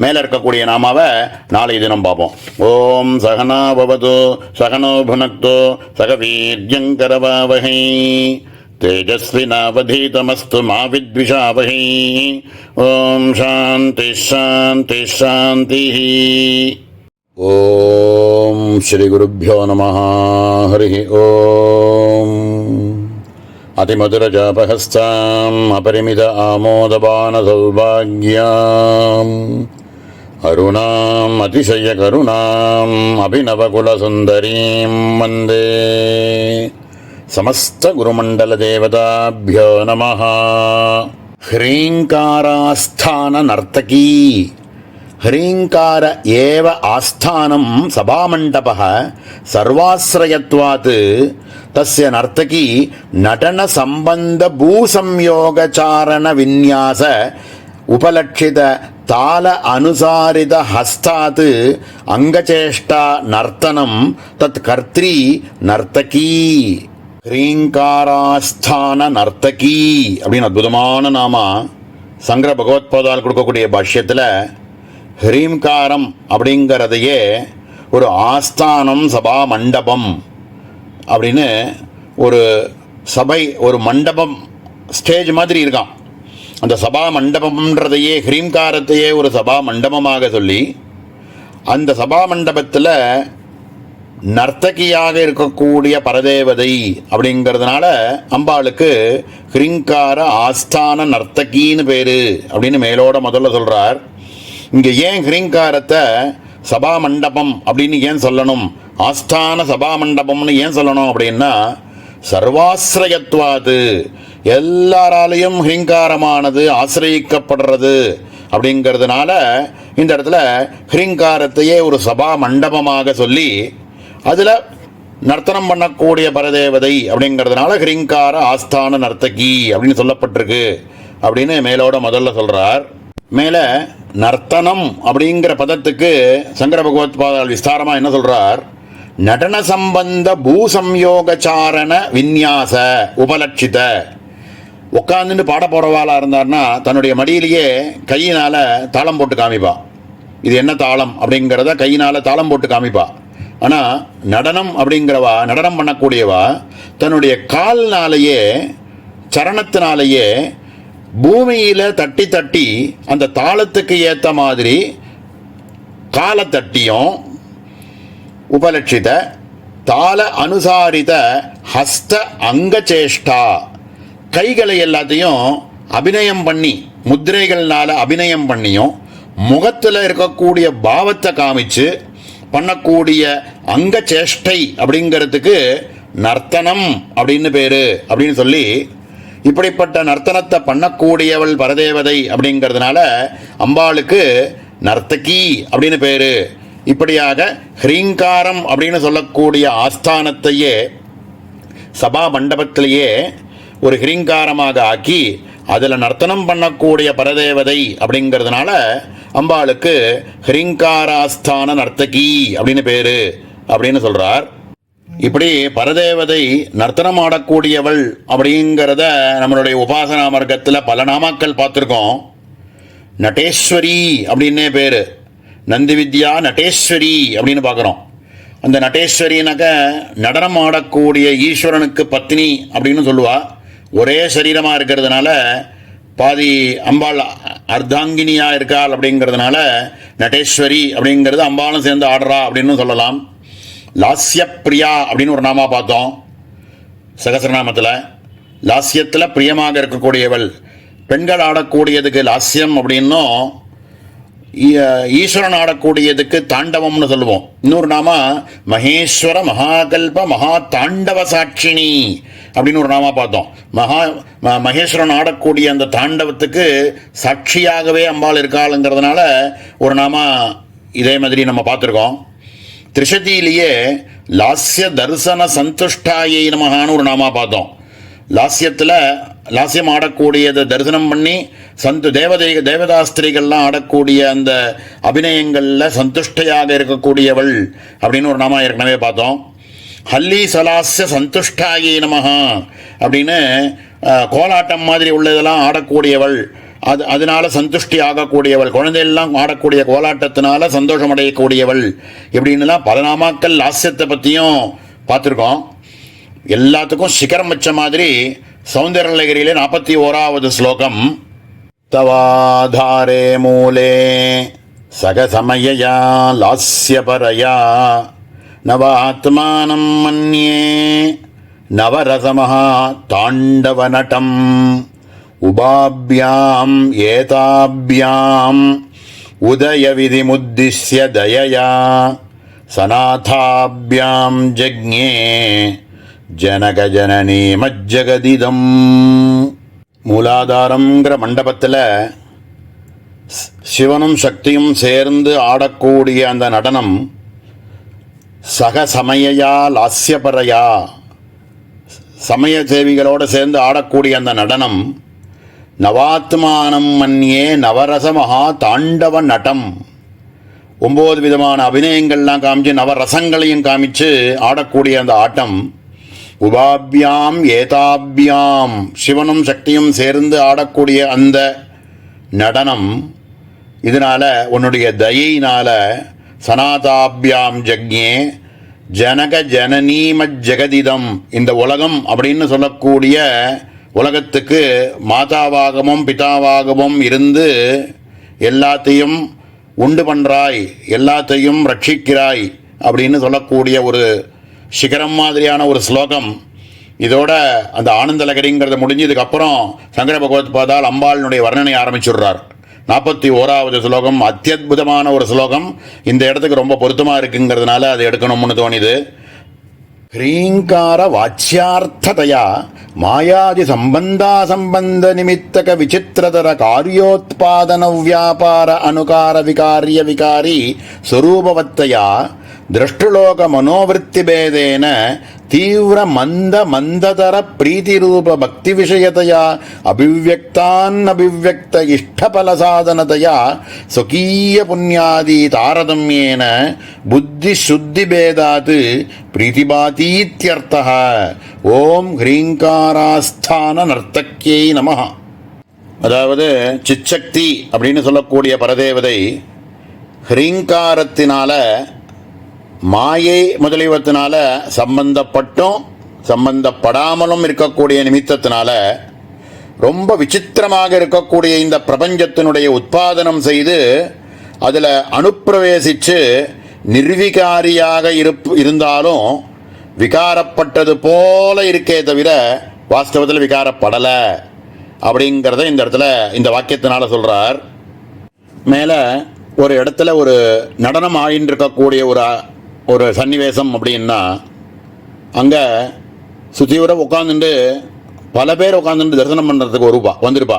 மேலே இருக்கக்கூடிய நாமாவை நாளைய தினம் பார்ப்போம். ஓம் சகனா பவது சகனோ புனக்தோ சக வீர்யங்கரவாவஹை தேஜஸ்வினாவதீதமஸ்து மா வித்விஷாவஹை. ஓம் சாந்தி சாந்தி சாந்தி. ஓம் ஸ்ரீ குருभ्यो நமः. ஹரி ஓம். அதிமதுரஜாபஹஸ்தாம் அபரிமித ஆமோதபான சௌபாக்யாம் அருணாம் அதிசய கருணாம் அபிநவகுலசுந்தரீம் வந்தே. சமஸ்த குருமண்டல தேவதாभ्यो நமः. ஹ்ரீங்காராஸ்தான நர்த்தகி ஹ்ரீங்கார ஏவ ஆஸ்தானம் சபாமண்டபः சர்வாஸ்ரயத்வாத் தஸ்ய நர்த்தகி நடன சம்பந்த பூசம்யோகசாரண விந்யாச உபலட்சித தால அனுசாரித ஹஸ்தாத் அங்கச்சேஷ்டா நர்த்தனம் தத் கர்த்ரி நர்த்தகி. ஹ்ரீங்காராஸ்தான நர்த்தகி அப்படின்னு அற்புதமான நாமா சங்கர பகவத்பாதால் கொடுக்கக்கூடிய பாஷ்யத்தில் ஹ்ரீங்காரம் அப்படிங்கிறதையே ஒரு ஆஸ்தானம் சபா மண்டபம் அப்படின்னு ஒரு சபை, ஒரு மண்டபம், ஸ்டேஜ் மாதிரி இருக்கான். அந்த சபா மண்டபம்ன்றதையே ஹ்ரீங்காரத்தையே ஒரு சபா மண்டபமாக சொல்லி அந்த சபா மண்டபத்தில் நர்த்தகியாக இருக்கக்கூடிய பரதேவதை அப்படிங்கிறதுனால அம்பாளுக்கு ஹ்ரீங்கார ஆஸ்தான நர்த்தகின்னு பேர் அப்படின்னு மேலோட முதல்ல சொல்கிறார். இங்கே ஏன் ஹ்ரீங்காரத்தை சபா மண்டபம் அப்படின்னு ஏன் சொல்லணும், ஆஸ்தான சபா மண்டபம்னு ஏன் சொல்லணும் அப்படின்னா, சர்வாசிரயத்வாது எல்லாராலையும் ஹ்ரீங்காரமானது ஆசிரயிக்கப்படுறது அப்படிங்கிறதுனால இந்த இடத்துல ஹ்ரீங்காரத்தையே ஒரு சபா மண்டபமாக சொல்லி அதில் நர்த்தனம் பண்ணக்கூடிய பரதேவதை அப்படிங்கிறதுனால ஹ்ரீங்கார ஆஸ்தான நர்த்தகி அப்படின்னு சொல்லப்பட்டிருக்கு அப்படின்னு மேலோட முதல்ல சொல்கிறார். மேலே நர்த்தனம் அப்படிங்கிற பதத்துக்கு சங்கர பகவத்பாதால் விஸ்தாரமாக என்ன சொல்கிறார், நடன சம்பந்த பூசம்யோகசாரண விந்யாச உபலட்சித. உட்காந்துட்டு பாட போகிறவாளாக இருந்தார்னா தன்னுடைய மடியிலேயே கையினால் தாளம் போட்டு காமிப்பா. இது என்ன தாளம் அப்படிங்கிறத கையினால் தாளம் போட்டு காமிப்பா. ஆனால் நடனம் அப்படிங்கிறவா, நடனம் பண்ணக்கூடியவா தன்னுடைய கால்னாலேயே சரணத்தினாலேயே பூமியில் தட்டி தட்டி அந்த தாளத்துக்கு ஏற்ற மாதிரி காலை தட்டியும் உபலட்சித தாள அனுசாரித ஹஸ்த அங்கச்சேஷ்டா கைகளை எல்லாத்தையும் அபிநயம் பண்ணி முத்திரைகள்னால அபிநயம் பண்ணியும் முகத்தில் இருக்கக்கூடிய பாவத்தை காமிச்சு பண்ணக்கூடிய அங்கச்சேஷ்டை அப்படிங்கிறதுக்கு நர்த்தனம் அப்படின்னு பேர் அப்படின்னு சொல்லி, இப்படிப்பட்ட நர்த்தனத்தை பண்ணக்கூடியவள் பரதேவதை அப்படிங்கிறதுனால அம்பாளுக்கு நர்த்தகி அப்படின்னு பேர். இப்படியாக ஹ்ரீங்காரம் அப்படின்னு சொல்லக்கூடிய ஆஸ்தானத்தையே சபா மண்டபத்திலேயே ஒரு ஹ்ரீங்காரமாக ஆக்கி அதில் நர்த்தனம் பண்ணக்கூடிய பரதேவதை அப்படிங்கிறதுனால அம்பாளுக்கு ஹ்ரீங்காராஸ்தான நர்த்தகி அப்படின்னு பேர் அப்படின்னு சொல்கிறார். இப்படி பரதேவதை நர்த்தனம் ஆடக்கூடியவள் அப்படிங்கிறத நம்மளுடைய உபாசனா மார்க்கத்தில் பல நாமாக்கள் பார்த்துருக்கோம். நடேஸ்வரி அப்படின்னே பேர், நந்தி வித்யா நடேஸ்வரி அப்படின்னு பார்க்குறோம். அந்த நடேஸ்வரினாக்க நடனம் ஆடக்கூடிய ஈஸ்வரனுக்கு பத்னி அப்படின்னு சொல்லுவாள். ஒரே சரீரமாக இருக்கிறதுனால பாதி அம்பாள் அர்த்தாங்கினியாக இருக்காள் அப்படிங்கிறதுனால நடேஸ்வரி அப்படிங்கிறது அம்பாளும் சேர்ந்து ஆடுறா அப்படின்னு சொல்லலாம். லாஸ்ய பிரியா அப்படின்னு ஒரு நாமா பார்த்தோம் சகசிரநாமத்தில். லாஸ்யத்தில் பிரியமாக இருக்கக்கூடியவள். பெண்கள் ஆடக்கூடியதுக்கு லாஸ்யம் அப்படின்னும் ஈஸ்வரன் ஆடக்கூடியதுக்கு தாண்டவம்னு சொல்லுவோம். இன்னொரு நாமா மகேஸ்வர மகாகல்ப மகா தாண்டவ சாட்சினி அப்படின்னு ஒரு நாமா பார்த்தோம். மகேஸ்வரன் ஆடக்கூடிய அந்த தாண்டவத்துக்கு சாட்சியாகவே அம்பாள் இருக்காளுங்கிறதுனால ஒரு நாமா இதே மாதிரி நம்ம பார்த்துருக்கோம். திரிசதியிலேயே லாஸ்ய தரிசன சந்துஷ்டாயை நமகான்னு ஒரு நாமா பார்த்தோம். லாஸ்யத்தில் லாஸ்யம் ஆடக்கூடியதை தரிசனம் பண்ணி தேவதாஸ்திரிகள்லாம் ஆடக்கூடிய அந்த அபிநயங்களில் சந்துஷ்டையாக இருக்கக்கூடியவள் அப்படின்னு ஒரு நாமா ஏற்கனவே பார்த்தோம். ஹல்லி சலாஸ்ய சந்துஷ்டாயை நமஹா அப்படின்னு கோலாட்டம் மாதிரி உள்ளதெல்லாம் ஆடக்கூடியவள், அதனால சந்துஷ்டி ஆகக்கூடியவள், குழந்தையெல்லாம் ஆடக்கூடிய கோலாட்டத்தினால சந்தோஷம் அடையக்கூடியவள் இப்படின்னுலாம் பல நாமாக்கள் லாஸ்யத்தை பற்றியும் பார்த்துருக்கோம். எல்லாத்துக்கும் சிகரம் வச்ச மாதிரி சௌந்தரலகரியிலே 41வது ஸ்லோகம். தவாதாரே மூலே சகசமயயா லாஸ்யபரயா நவாத்மானம் மன்யே நவரசமஹா தாண்டவநடம் உபாப்யாம் ஏதாப்யாம் உதயவிதிமுத்திஸ்ய தயயா சநாதாப்யாம் ஜக்ஞே ஜனகஜனனி மஜ்ஜகதிதம். மூலாதாரங்கிற மண்டபத்தில் சிவனும் சக்தியும் சேர்ந்து ஆடக்கூடிய அந்த நடனம் சகசமயா லாஸ்யபரையா, சமய சேவிகளோடு சேர்ந்து ஆடக்கூடிய அந்த நடனம் நவாத்மானம் மன்யே நவரச மகா தாண்டவ நடம், 9 விதமான அபிநயங்கள்லாம் காமிச்சு நவரசங்களையும் காமிச்சு ஆடக்கூடிய அந்த ஆட்டம் உபாபியாம் ஏதாபியாம், சிவனும் சக்தியும் சேர்ந்து ஆடக்கூடிய அந்த நடனம், இதனால உன்னுடைய தயையினால சனாதாபியாம் ஜக்ஞே ஜனக ஜனனீம ஜெகதிதம், இந்த உலகம் அப்படின்னு சொல்லக்கூடிய உலகத்துக்கு மாதாவாகவும் பிதாவாகவும் இருந்து எல்லாத்தையும் உண்டு பண்ணுறாய், எல்லாத்தையும் ரட்சிக்கிறாய் அப்படின்னு சொல்லக்கூடிய ஒரு சிகரம் மாதிரியான ஒரு ஸ்லோகம். இதோட அந்த ஆனந்த லகரிங்கிறத முடிஞ்சதுக்கப்புறம் சங்கர பகவத்பாதால் அம்பாளினுடைய வர்ணனை ஆரம்பிச்சுடுறார். 41வது ஸ்லோகம் அத்தியுதமான ஒரு ஸ்லோகம். இந்த இடத்துக்கு ரொம்ப பொருத்தமாக இருக்குங்கிறதுனால அதை எடுக்கணும்னு தோணிது. ஹ்ரீங்கார வாச்சியார்த்ததையா மாயாதி சம்பந்தா சம்பந்த நிமித்தக விசித்திரதர காரியோத்பாதன வியாபார அனுகார விகாரிய விகாரி ஸ்வரூபவத்தையா திரஷ்டுலோக மனோவிருத்தி பேதேன தீவிர மந்த மந்ததர பிரீதிரூப பக்தி விஷயத்தையா அபிவ்யக்தான் அபிவ்யக்த இஷ்டபல சாதனதையா ஸ்வகீய புண்ணியாதி தாரதமியேன புத்தி சுத்தி பேதாத் பிரீதிபாதீத்யர்த்தः. ஓம் ஹ்ரீங்காராஸ்தான நர்த்தக்கியை நமஹ. அதாவது சிச்சக்தி அப்படின்னு சொல்லக்கூடிய பரதேவதை ஹ்ரீங்காரத்தினால மாயை முதலியவத்தினால சம்பந்தப்பட்டும் சம்பந்தப்படாமலும் இருக்கக்கூடிய நிமித்தத்தினால ரொம்ப விசித்திரமாக இருக்கக்கூடிய இந்த பிரபஞ்சத்தினுடைய உற்பாதனம் செய்து அதில் அனுப்பிரவேசித்து நிர்விகாரியாக இருந்தாலும் விகாரப்பட்டது போல இருக்கே தவிர வாஸ்தவத்தில் விகாரப்படலை அப்படிங்கிறத இந்த இடத்துல இந்த வாக்கியத்தினால சொல்கிறார். மேலே ஒரு இடத்துல ஒரு நடனம் ஆகின்னு இருக்கக்கூடிய ஒரு சன்னிவேசம் அப்படின்னா அங்கே சுத்தீவிர உட்காந்துட்டு பல பேர் உட்காந்துட்டு தரிசனம் பண்ணுறதுக்கு வந்திருப்பா.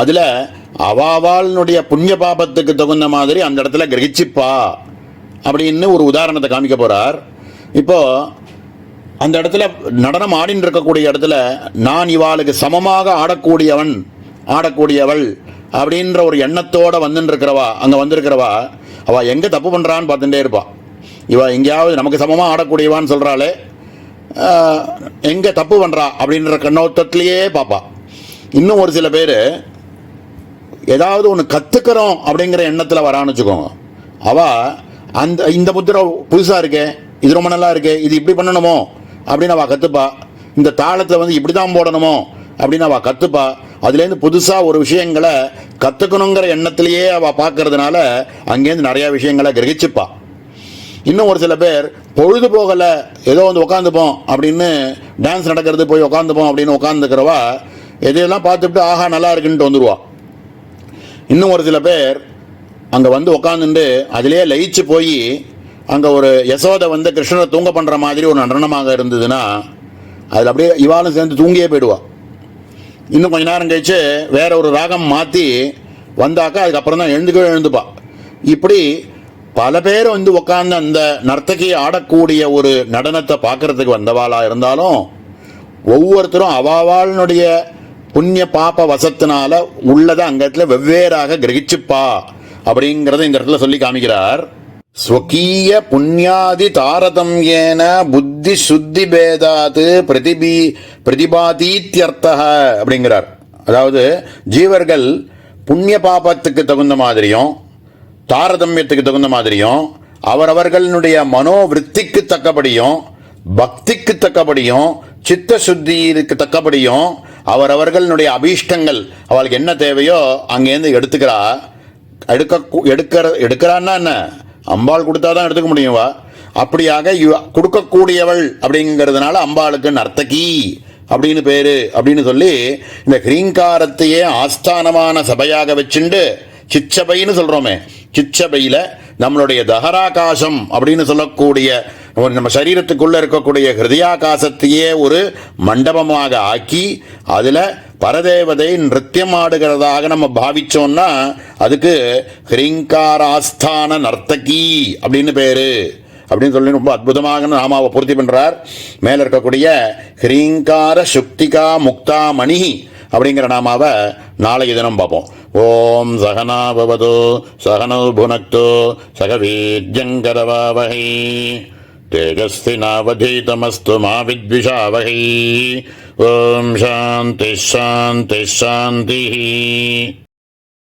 அதில் அவாவாளுடைய புண்ணிய பாபத்துக்கு தகுந்த மாதிரி அந்த இடத்துல கிரகிச்சிப்பா அப்படின்னு ஒரு உதாரணத்தை காமிக்க போகிறார். இப்போது அந்த இடத்துல நடனம் ஆடின்னு இருக்கக்கூடிய இடத்துல நான் இவாளுக்கு சமமாக ஆடக்கூடியவள் அப்படின்ற ஒரு எண்ணத்தோடு அங்கே வந்திருக்கிறவா அவள் எங்கே தப்பு பண்ணுறான்னு பார்த்துட்டே இருப்பாள். இவள் எங்கேயாவது நமக்கு சமமாக ஆடக்கூடியவான்னு சொல்கிறாளே, எங்கே தப்பு பண்ணுறா அப்படின்ற கண்ணோட்டத்திலேயே பார்ப்பா. இன்னும் ஒரு சில பேர் ஏதாவது ஒன்று கற்றுக்கிறோம் அப்படிங்கிற எண்ணத்தில் வரான்னு வச்சுக்கோங்க. அவள் இந்த முத்திரை புதுசாக இருக்கே, இது ரொம்ப நல்லா இருக்கே, இது இப்படி பண்ணணுமோ அப்படின்னு அவள் கற்றுப்பா. இந்த தாளத்தை இப்படி தான் போடணுமோ அப்படின்னு அவள் கற்றுப்பா. அதுலேருந்து புதுசாக ஒரு விஷயங்களை கற்றுக்கணுங்கிற எண்ணத்திலேயே அவள் பார்க்கறதுனால அங்கேருந்து நிறையா விஷயங்களை கிரகிச்சுப்பா. இன்னும் ஒரு சில பேர் பொழுது போகலை, ஏதோ உட்காந்துப்போம் அப்படின்னு டான்ஸ் நடக்கிறது போய் உட்காந்துப்போம் அப்படின்னு உட்காந்துக்கிறவா எதையெல்லாம் பார்த்துட்டு ஆஹா நல்லா இருக்குன்ட்டு வந்துடுவா. இன்னும் ஒரு சில பேர் அங்கே உட்காந்துட்டு அதிலே லயிச்சு போய் அங்கே ஒரு யசோதை கிருஷ்ணரை தூங்க பண்ணுற மாதிரி ஒரு நடனமாக இருந்ததுன்னா அதில் அப்படியே இவாளும் சேர்ந்து தூங்கியே போயிடுவா. இன்னும் கொஞ்ச நேரம் கழிச்சு வேற ஒரு ராகம் மாற்றி வந்தாக்கா அதுக்கப்புறம் தான் எழுந்துப்பா. இப்படி பல பேர் உட்காந்து அந்த நர்த்தகி ஆடக்கூடிய ஒரு நடனத்தை பார்க்கறதுக்கு வந்தவாளாக இருந்தாலும் ஒவ்வொருத்தரும் அவாவாளுடைய புண்ணிய பாப்ப வசத்தினால உள்ளதை அங்கத்துல வெவ்வேறாக கிரகிச்சுப்பா அப்படிங்கிறத இந்த இடத்துல சொல்லி காமிக்கிறார். ஸ்வகீய புண்ணியாதி தாரதம்யேன புத்தி சுத்தி பேதாத் பிரதிபாதீத்யர்த்தः அப்படிங்கிறார். அதாவது ஜீவர்கள் புண்ணிய பாபத்துக்கு தகுந்த மாதிரியும் தாரதமியத்துக்கு தகுந்த மாதிரியும் அவரவர்களுடைய மனோவிருத்திக்கு தக்கபடியும் பக்திக்கு தக்கபடியும் சித்த சுத்திக்கு தக்கபடியும் அவரவர்களுடைய அபீஷ்டங்கள் அவளுக்கு என்ன தேவையோ அங்கேருந்து எடுக்கிறான்னா என்ன, அம்பாள் கொடுத்தாதான் எடுத்துக்க முடியும்வா. அப்படியாக கொடுக்கக்கூடியவள் அப்படிங்கிறதுனால அம்பாளுக்கு நர்த்தகி அப்படின்னு பேரு அப்படின்னு சொல்லி இந்த ஹ்ரீங்காரத்தையே ஆஸ்தானமான சபையாக வச்சுண்டு சிச்சபைன்னு சொல்றோமே, சிச்சபையில நம்மளுடைய தஹராகாசம் அப்படின்னு சொல்லக்கூடிய நம்ம சரீரத்துக்குள்ள இருக்கக்கூடிய ஹிருதயாகாசத்தையே ஒரு மண்டபமாக ஆக்கி அதுல பரதேவதை நிருத்தியம் ஆடுகிறதாக நம்ம பாவிச்சோம்னா அதுக்கு ஹிரீங்காராஸ்தான நர்த்தகி அப்படின்னு பேரு அப்படின்னு சொல்லி ரொம்ப அற்புதமாக நாமாவை பூர்த்தி பண்றார். மேல இருக்கக்கூடிய ஹிரீங்கார சுக்திகா முக்தா மணி அப்படிங்கிற நாமாவை நாளைய தினம் பார்ப்போம். ஓம் சகனா பவது சகனோ புனக்து சக வீர்யங்கரவாவஹை தேஜஸ்வினாவதீதமஸ்து மா வித்விஷாவஹை. ஓம் சாந்தி சாந்தி சாந்தி.